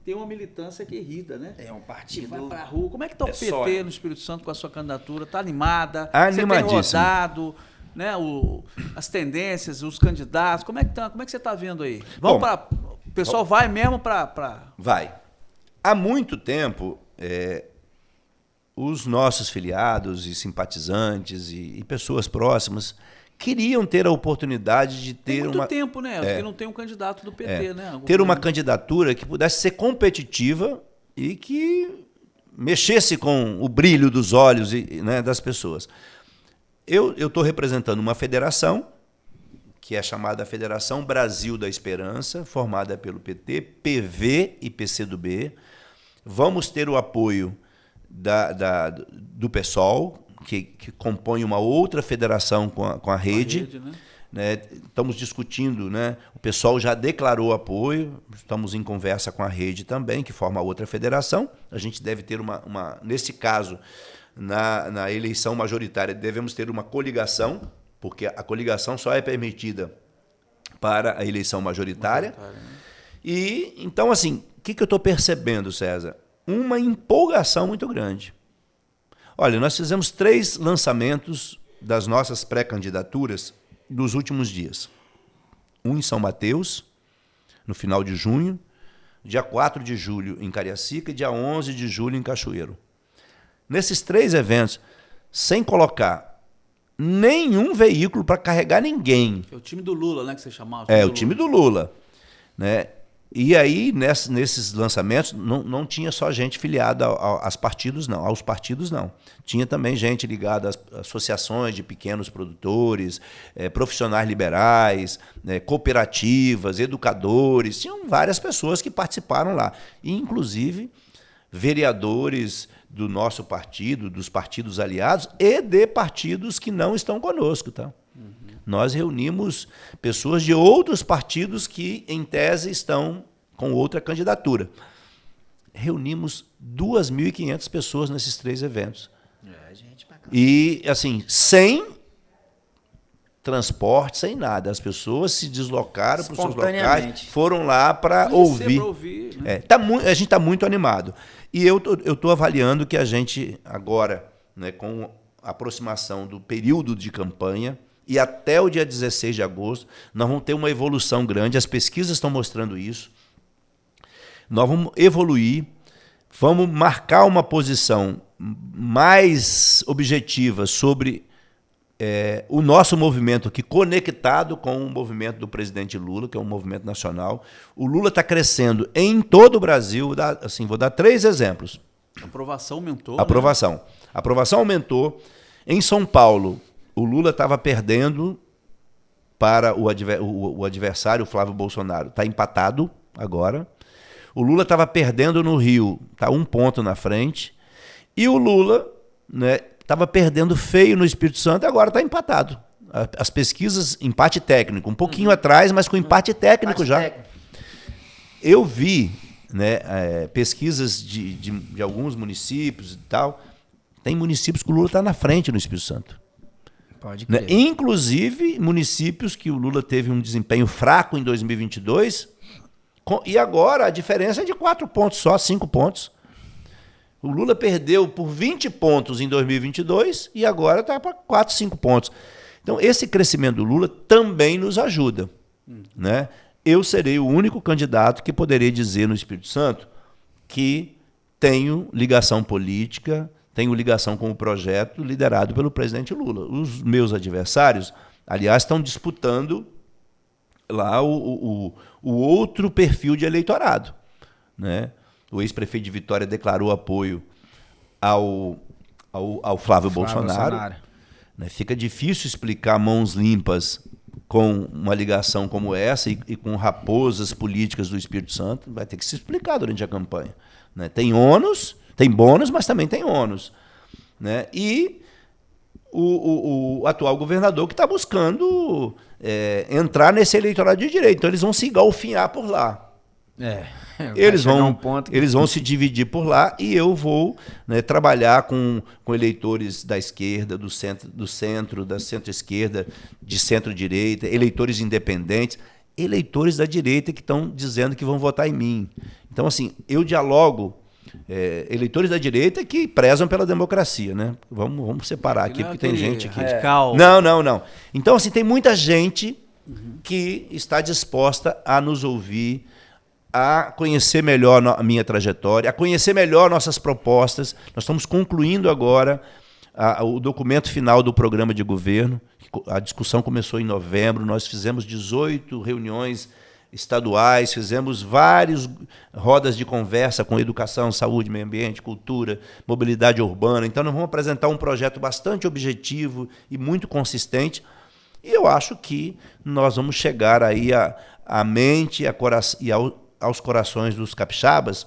[SPEAKER 3] tem uma militância querida, né?
[SPEAKER 2] É um
[SPEAKER 3] Que
[SPEAKER 2] partido.
[SPEAKER 3] vai pra rua. Como é que tá o PT
[SPEAKER 2] sólido.
[SPEAKER 3] no Espírito Santo com a sua candidatura? Tá animada?
[SPEAKER 1] Animadíssimo.
[SPEAKER 3] Você tem rodado, né? As tendências, os candidatos. Como é que tá? Como é que você tá vendo aí? Vamos para o pessoal vai mesmo para
[SPEAKER 1] Vai. Há muito tempo, os nossos filiados e simpatizantes e pessoas próximas queriam ter a oportunidade de ter
[SPEAKER 3] tem muito
[SPEAKER 1] uma...
[SPEAKER 3] tempo, né? Porque não tem um candidato do PT, né?
[SPEAKER 1] ter uma candidatura que pudesse ser competitiva e que mexesse com o brilho dos olhos né, das pessoas. Eu estou representando uma federação, que é chamada Federação Brasil da Esperança, formada pelo PT, PV e PCdoB. Vamos ter o apoio do PSOL, que compõe uma outra federação com a rede. Né? Estamos discutindo, né? O PSOL já declarou apoio, estamos em conversa com a rede também, que forma outra federação. A gente deve ter nesse caso, na eleição majoritária, devemos ter uma coligação, porque a coligação só é permitida para a eleição majoritária. E, então, assim, o que eu estou percebendo, César? Uma empolgação muito grande. Olha, nós fizemos 3 lançamentos das nossas pré-candidaturas dos últimos dias. Um em São Mateus, no final de junho, dia 4 de julho em Cariacica e dia 11 de julho em Cachoeiro. Nesses 3 eventos, sem colocar nenhum veículo para carregar ninguém.
[SPEAKER 3] É o time do Lula, né, que você chamava?
[SPEAKER 1] O time do Lula. Né? E aí, nesses lançamentos, não tinha só gente filiada aos partidos, não. Tinha também gente ligada às associações de pequenos produtores, profissionais liberais, cooperativas, educadores. Tinham várias pessoas que participaram lá. E, inclusive, vereadores do nosso partido, dos partidos aliados e de partidos que não estão conosco. Tá? Nós reunimos pessoas de outros partidos que, em tese, estão com outra candidatura. Reunimos 2.500 pessoas nesses 3 eventos.
[SPEAKER 2] Gente bacana.
[SPEAKER 1] E, assim, sem transporte, sem nada. As pessoas se deslocaram para os seus locais, foram lá para ouvir. Né? A gente está muito animado. E eu estou avaliando que a gente agora, né, com a aproximação do período de campanha, e até o dia 16 de agosto, nós vamos ter uma evolução grande, as pesquisas estão mostrando isso. Nós vamos evoluir, vamos marcar uma posição mais objetiva sobre o nosso movimento aqui, conectado com o movimento do presidente Lula, que é um movimento nacional. O Lula está crescendo em todo o Brasil. Vou dar 3 exemplos.
[SPEAKER 3] A aprovação aumentou.
[SPEAKER 1] Aprovação.
[SPEAKER 3] Né?
[SPEAKER 1] A aprovação aumentou. Em São Paulo, o Lula estava perdendo para o adversário, o Flávio Bolsonaro. Está empatado agora. O Lula estava perdendo no Rio, está 1 ponto na frente. E o Lula, né, estava perdendo feio no Espírito Santo e agora está empatado. As pesquisas, empate técnico. Um pouquinho atrás, mas com empate técnico já. Eu vi, né, pesquisas de alguns municípios e tal. Tem municípios que o Lula está na frente no Espírito Santo.
[SPEAKER 2] Pode crer.
[SPEAKER 1] Né? Inclusive municípios que o Lula teve um desempenho fraco em 2022 e agora a diferença é de 4 pontos só, 5 pontos. O Lula perdeu por 20 pontos em 2022 e agora está para 4, 5 pontos. Então esse crescimento do Lula também nos ajuda. Né? eu serei o único candidato que poderia dizer no Espírito Santo que tenho ligação política, tenho ligação com o projeto liderado pelo presidente Lula. Os meus adversários, aliás, estão disputando lá o outro perfil de eleitorado, né? O ex-prefeito de Vitória declarou apoio ao Flávio Bolsonaro. Né? Fica difícil explicar mãos limpas com uma ligação como essa e com raposas políticas do Espírito Santo. Vai ter que se explicar durante a campanha. Né? Tem ônus, tem bônus, mas também tem ônus. Né? E o atual governador que está buscando entrar nesse eleitorado de direita. Então eles vão se galfinhar por lá. Eles vão se dividir por lá e eu vou, né, trabalhar com eleitores da esquerda, do centro, da centro-esquerda, de centro-direita, eleitores independentes, eleitores da direita que estão dizendo que vão votar em mim. Então, assim, eu dialogo, eleitores da direita que prezam pela democracia, né? Vamos separar aqui, porque tem gente aqui.
[SPEAKER 3] Radical.
[SPEAKER 1] Não. Então, assim, tem muita gente que está disposta a nos ouvir, a conhecer melhor a minha trajetória, a conhecer melhor nossas propostas. Nós estamos concluindo agora o documento final do programa de governo. A discussão começou em novembro, nós fizemos 18 reuniões estaduais, fizemos várias rodas de conversa com educação, saúde, meio ambiente, cultura, mobilidade urbana. Então, nós vamos apresentar um projeto bastante objetivo e muito consistente. E eu acho que nós vamos chegar aí à mente e aos corações dos capixabas,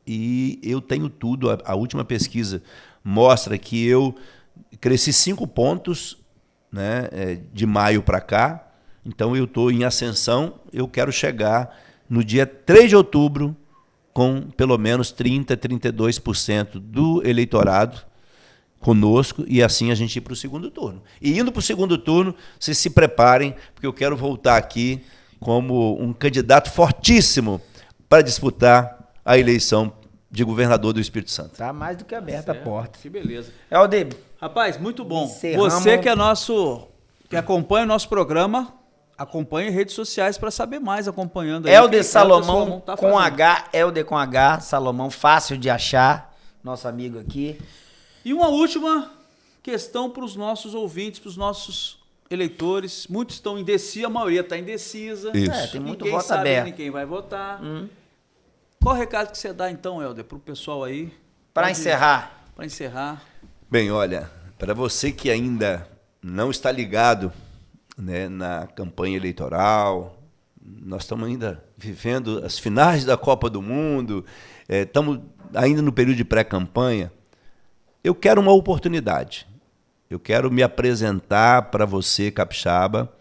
[SPEAKER 1] e eu tenho tudo. A última pesquisa mostra que eu cresci 5 pontos, né, de maio para cá, então eu estou em ascensão. Eu quero chegar no dia 3 de outubro com pelo menos 32% do eleitorado conosco, e assim a gente ir para o segundo turno. E indo para o segundo turno, vocês se preparem, porque eu quero voltar aqui como um candidato fortíssimo para disputar a eleição de governador do Espírito Santo.
[SPEAKER 2] Tá mais do que aberta a porta.
[SPEAKER 3] Que beleza.
[SPEAKER 2] Helder,
[SPEAKER 3] rapaz, muito bom.
[SPEAKER 2] Encerramos.
[SPEAKER 3] Você que acompanha o nosso programa, acompanhe redes sociais para saber mais, acompanhando aí.
[SPEAKER 2] Helder Salomão
[SPEAKER 3] tá
[SPEAKER 2] com H, Helder com H, Salomão, fácil de achar, nosso amigo aqui.
[SPEAKER 3] E uma última questão para os nossos ouvintes, para os nossos eleitores. Muitos estão indecisos, a maioria está indecisa.
[SPEAKER 1] Isso.
[SPEAKER 2] Tem muito
[SPEAKER 3] Ninguém
[SPEAKER 2] voto
[SPEAKER 3] sabe
[SPEAKER 2] aberto.
[SPEAKER 3] ainda quem vai votar. Qual o recado que você dá, então, Helder, para o pessoal aí?
[SPEAKER 2] Para encerrar.
[SPEAKER 3] Para encerrar.
[SPEAKER 1] Bem, olha, para você que ainda não está ligado, né, na campanha eleitoral, nós estamos ainda vivendo as finais da Copa do Mundo, estamos ainda no período de pré-campanha. Eu quero uma oportunidade. Eu quero me apresentar para você, capixaba,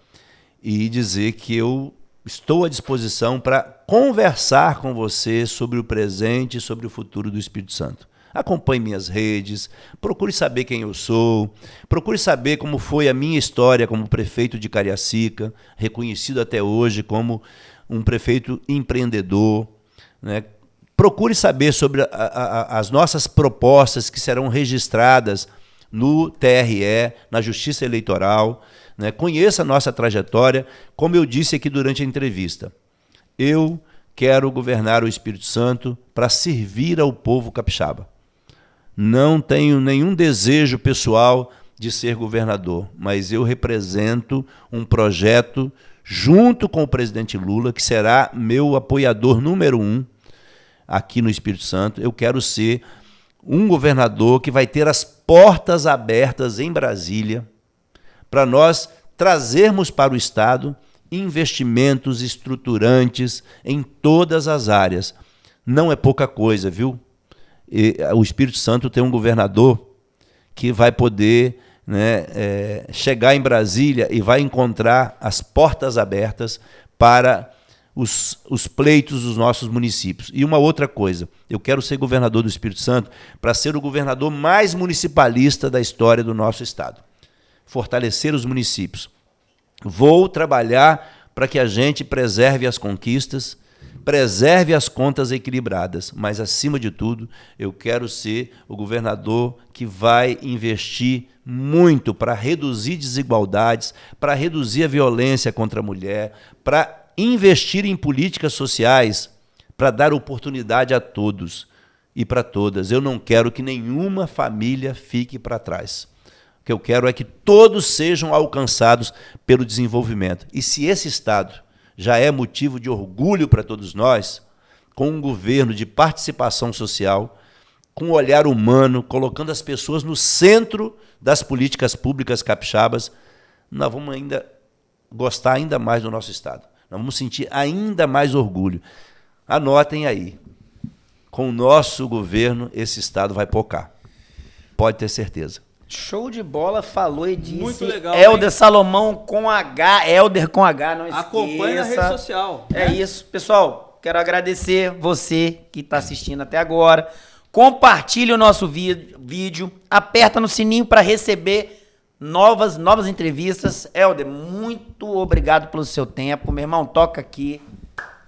[SPEAKER 1] e dizer que eu estou à disposição para conversar com você sobre o presente e sobre o futuro do Espírito Santo. Acompanhe minhas redes, procure saber quem eu sou, procure saber como foi a minha história como prefeito de Cariacica, reconhecido até hoje como um prefeito empreendedor, né? Procure saber sobre as nossas propostas que serão registradas no TRE, na Justiça Eleitoral, né? Conheça a nossa trajetória. Como eu disse aqui durante a entrevista, eu quero governar o Espírito Santo para servir ao povo capixaba. Não tenho nenhum desejo pessoal de ser governador, mas eu represento um projeto junto com o presidente Lula, que será meu apoiador número 1 aqui no Espírito Santo. Eu quero ser um governador que vai ter as portas abertas em Brasília para nós trazermos para o Estado investimentos estruturantes em todas as áreas. Não é pouca coisa, viu? O Espírito Santo tem um governador que vai poder, né, chegar em Brasília e vai encontrar as portas abertas para os pleitos dos nossos municípios. E uma outra coisa, eu quero ser governador do Espírito Santo para ser o governador mais municipalista da história do nosso estado. Fortalecer os municípios. Vou trabalhar para que a gente preserve as conquistas, preserve as contas equilibradas, mas, acima de tudo, eu quero ser o governador que vai investir muito para reduzir desigualdades, para reduzir a violência contra a mulher, para investir em políticas sociais para dar oportunidade a todos e para todas. Eu não quero que nenhuma família fique para trás. O que eu quero é que todos sejam alcançados pelo desenvolvimento. E se esse Estado já é motivo de orgulho para todos nós, com um governo de participação social, com um olhar humano, colocando as pessoas no centro das políticas públicas capixabas, nós vamos ainda gostar ainda mais do nosso Estado. Nós vamos sentir ainda mais orgulho. Anotem aí. Com o nosso governo, esse Estado vai pocar. Pode ter certeza.
[SPEAKER 2] Show de bola, falou e disse.
[SPEAKER 3] Muito legal.
[SPEAKER 2] Helder Salomão com H, Helder com H, não esqueça.
[SPEAKER 3] Acompanhe na rede social.
[SPEAKER 2] É isso, pessoal. Quero agradecer você que está assistindo até agora. Compartilhe o nosso vídeo, aperta no sininho para receber novas entrevistas. Helder, muito obrigado pelo seu tempo. Meu irmão, toca aqui.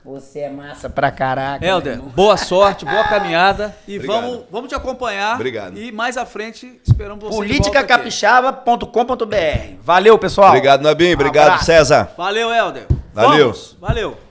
[SPEAKER 2] Você é massa pra caraca.
[SPEAKER 3] Helder, boa sorte, boa caminhada. E vamos te acompanhar.
[SPEAKER 1] Obrigado.
[SPEAKER 3] E mais à frente, esperamos você.
[SPEAKER 2] Politicacapixaba.com.br. Valeu, pessoal.
[SPEAKER 1] Obrigado, Nabim. Obrigado, César.
[SPEAKER 3] Valeu, Helder.
[SPEAKER 1] Valeu.
[SPEAKER 3] Valeu.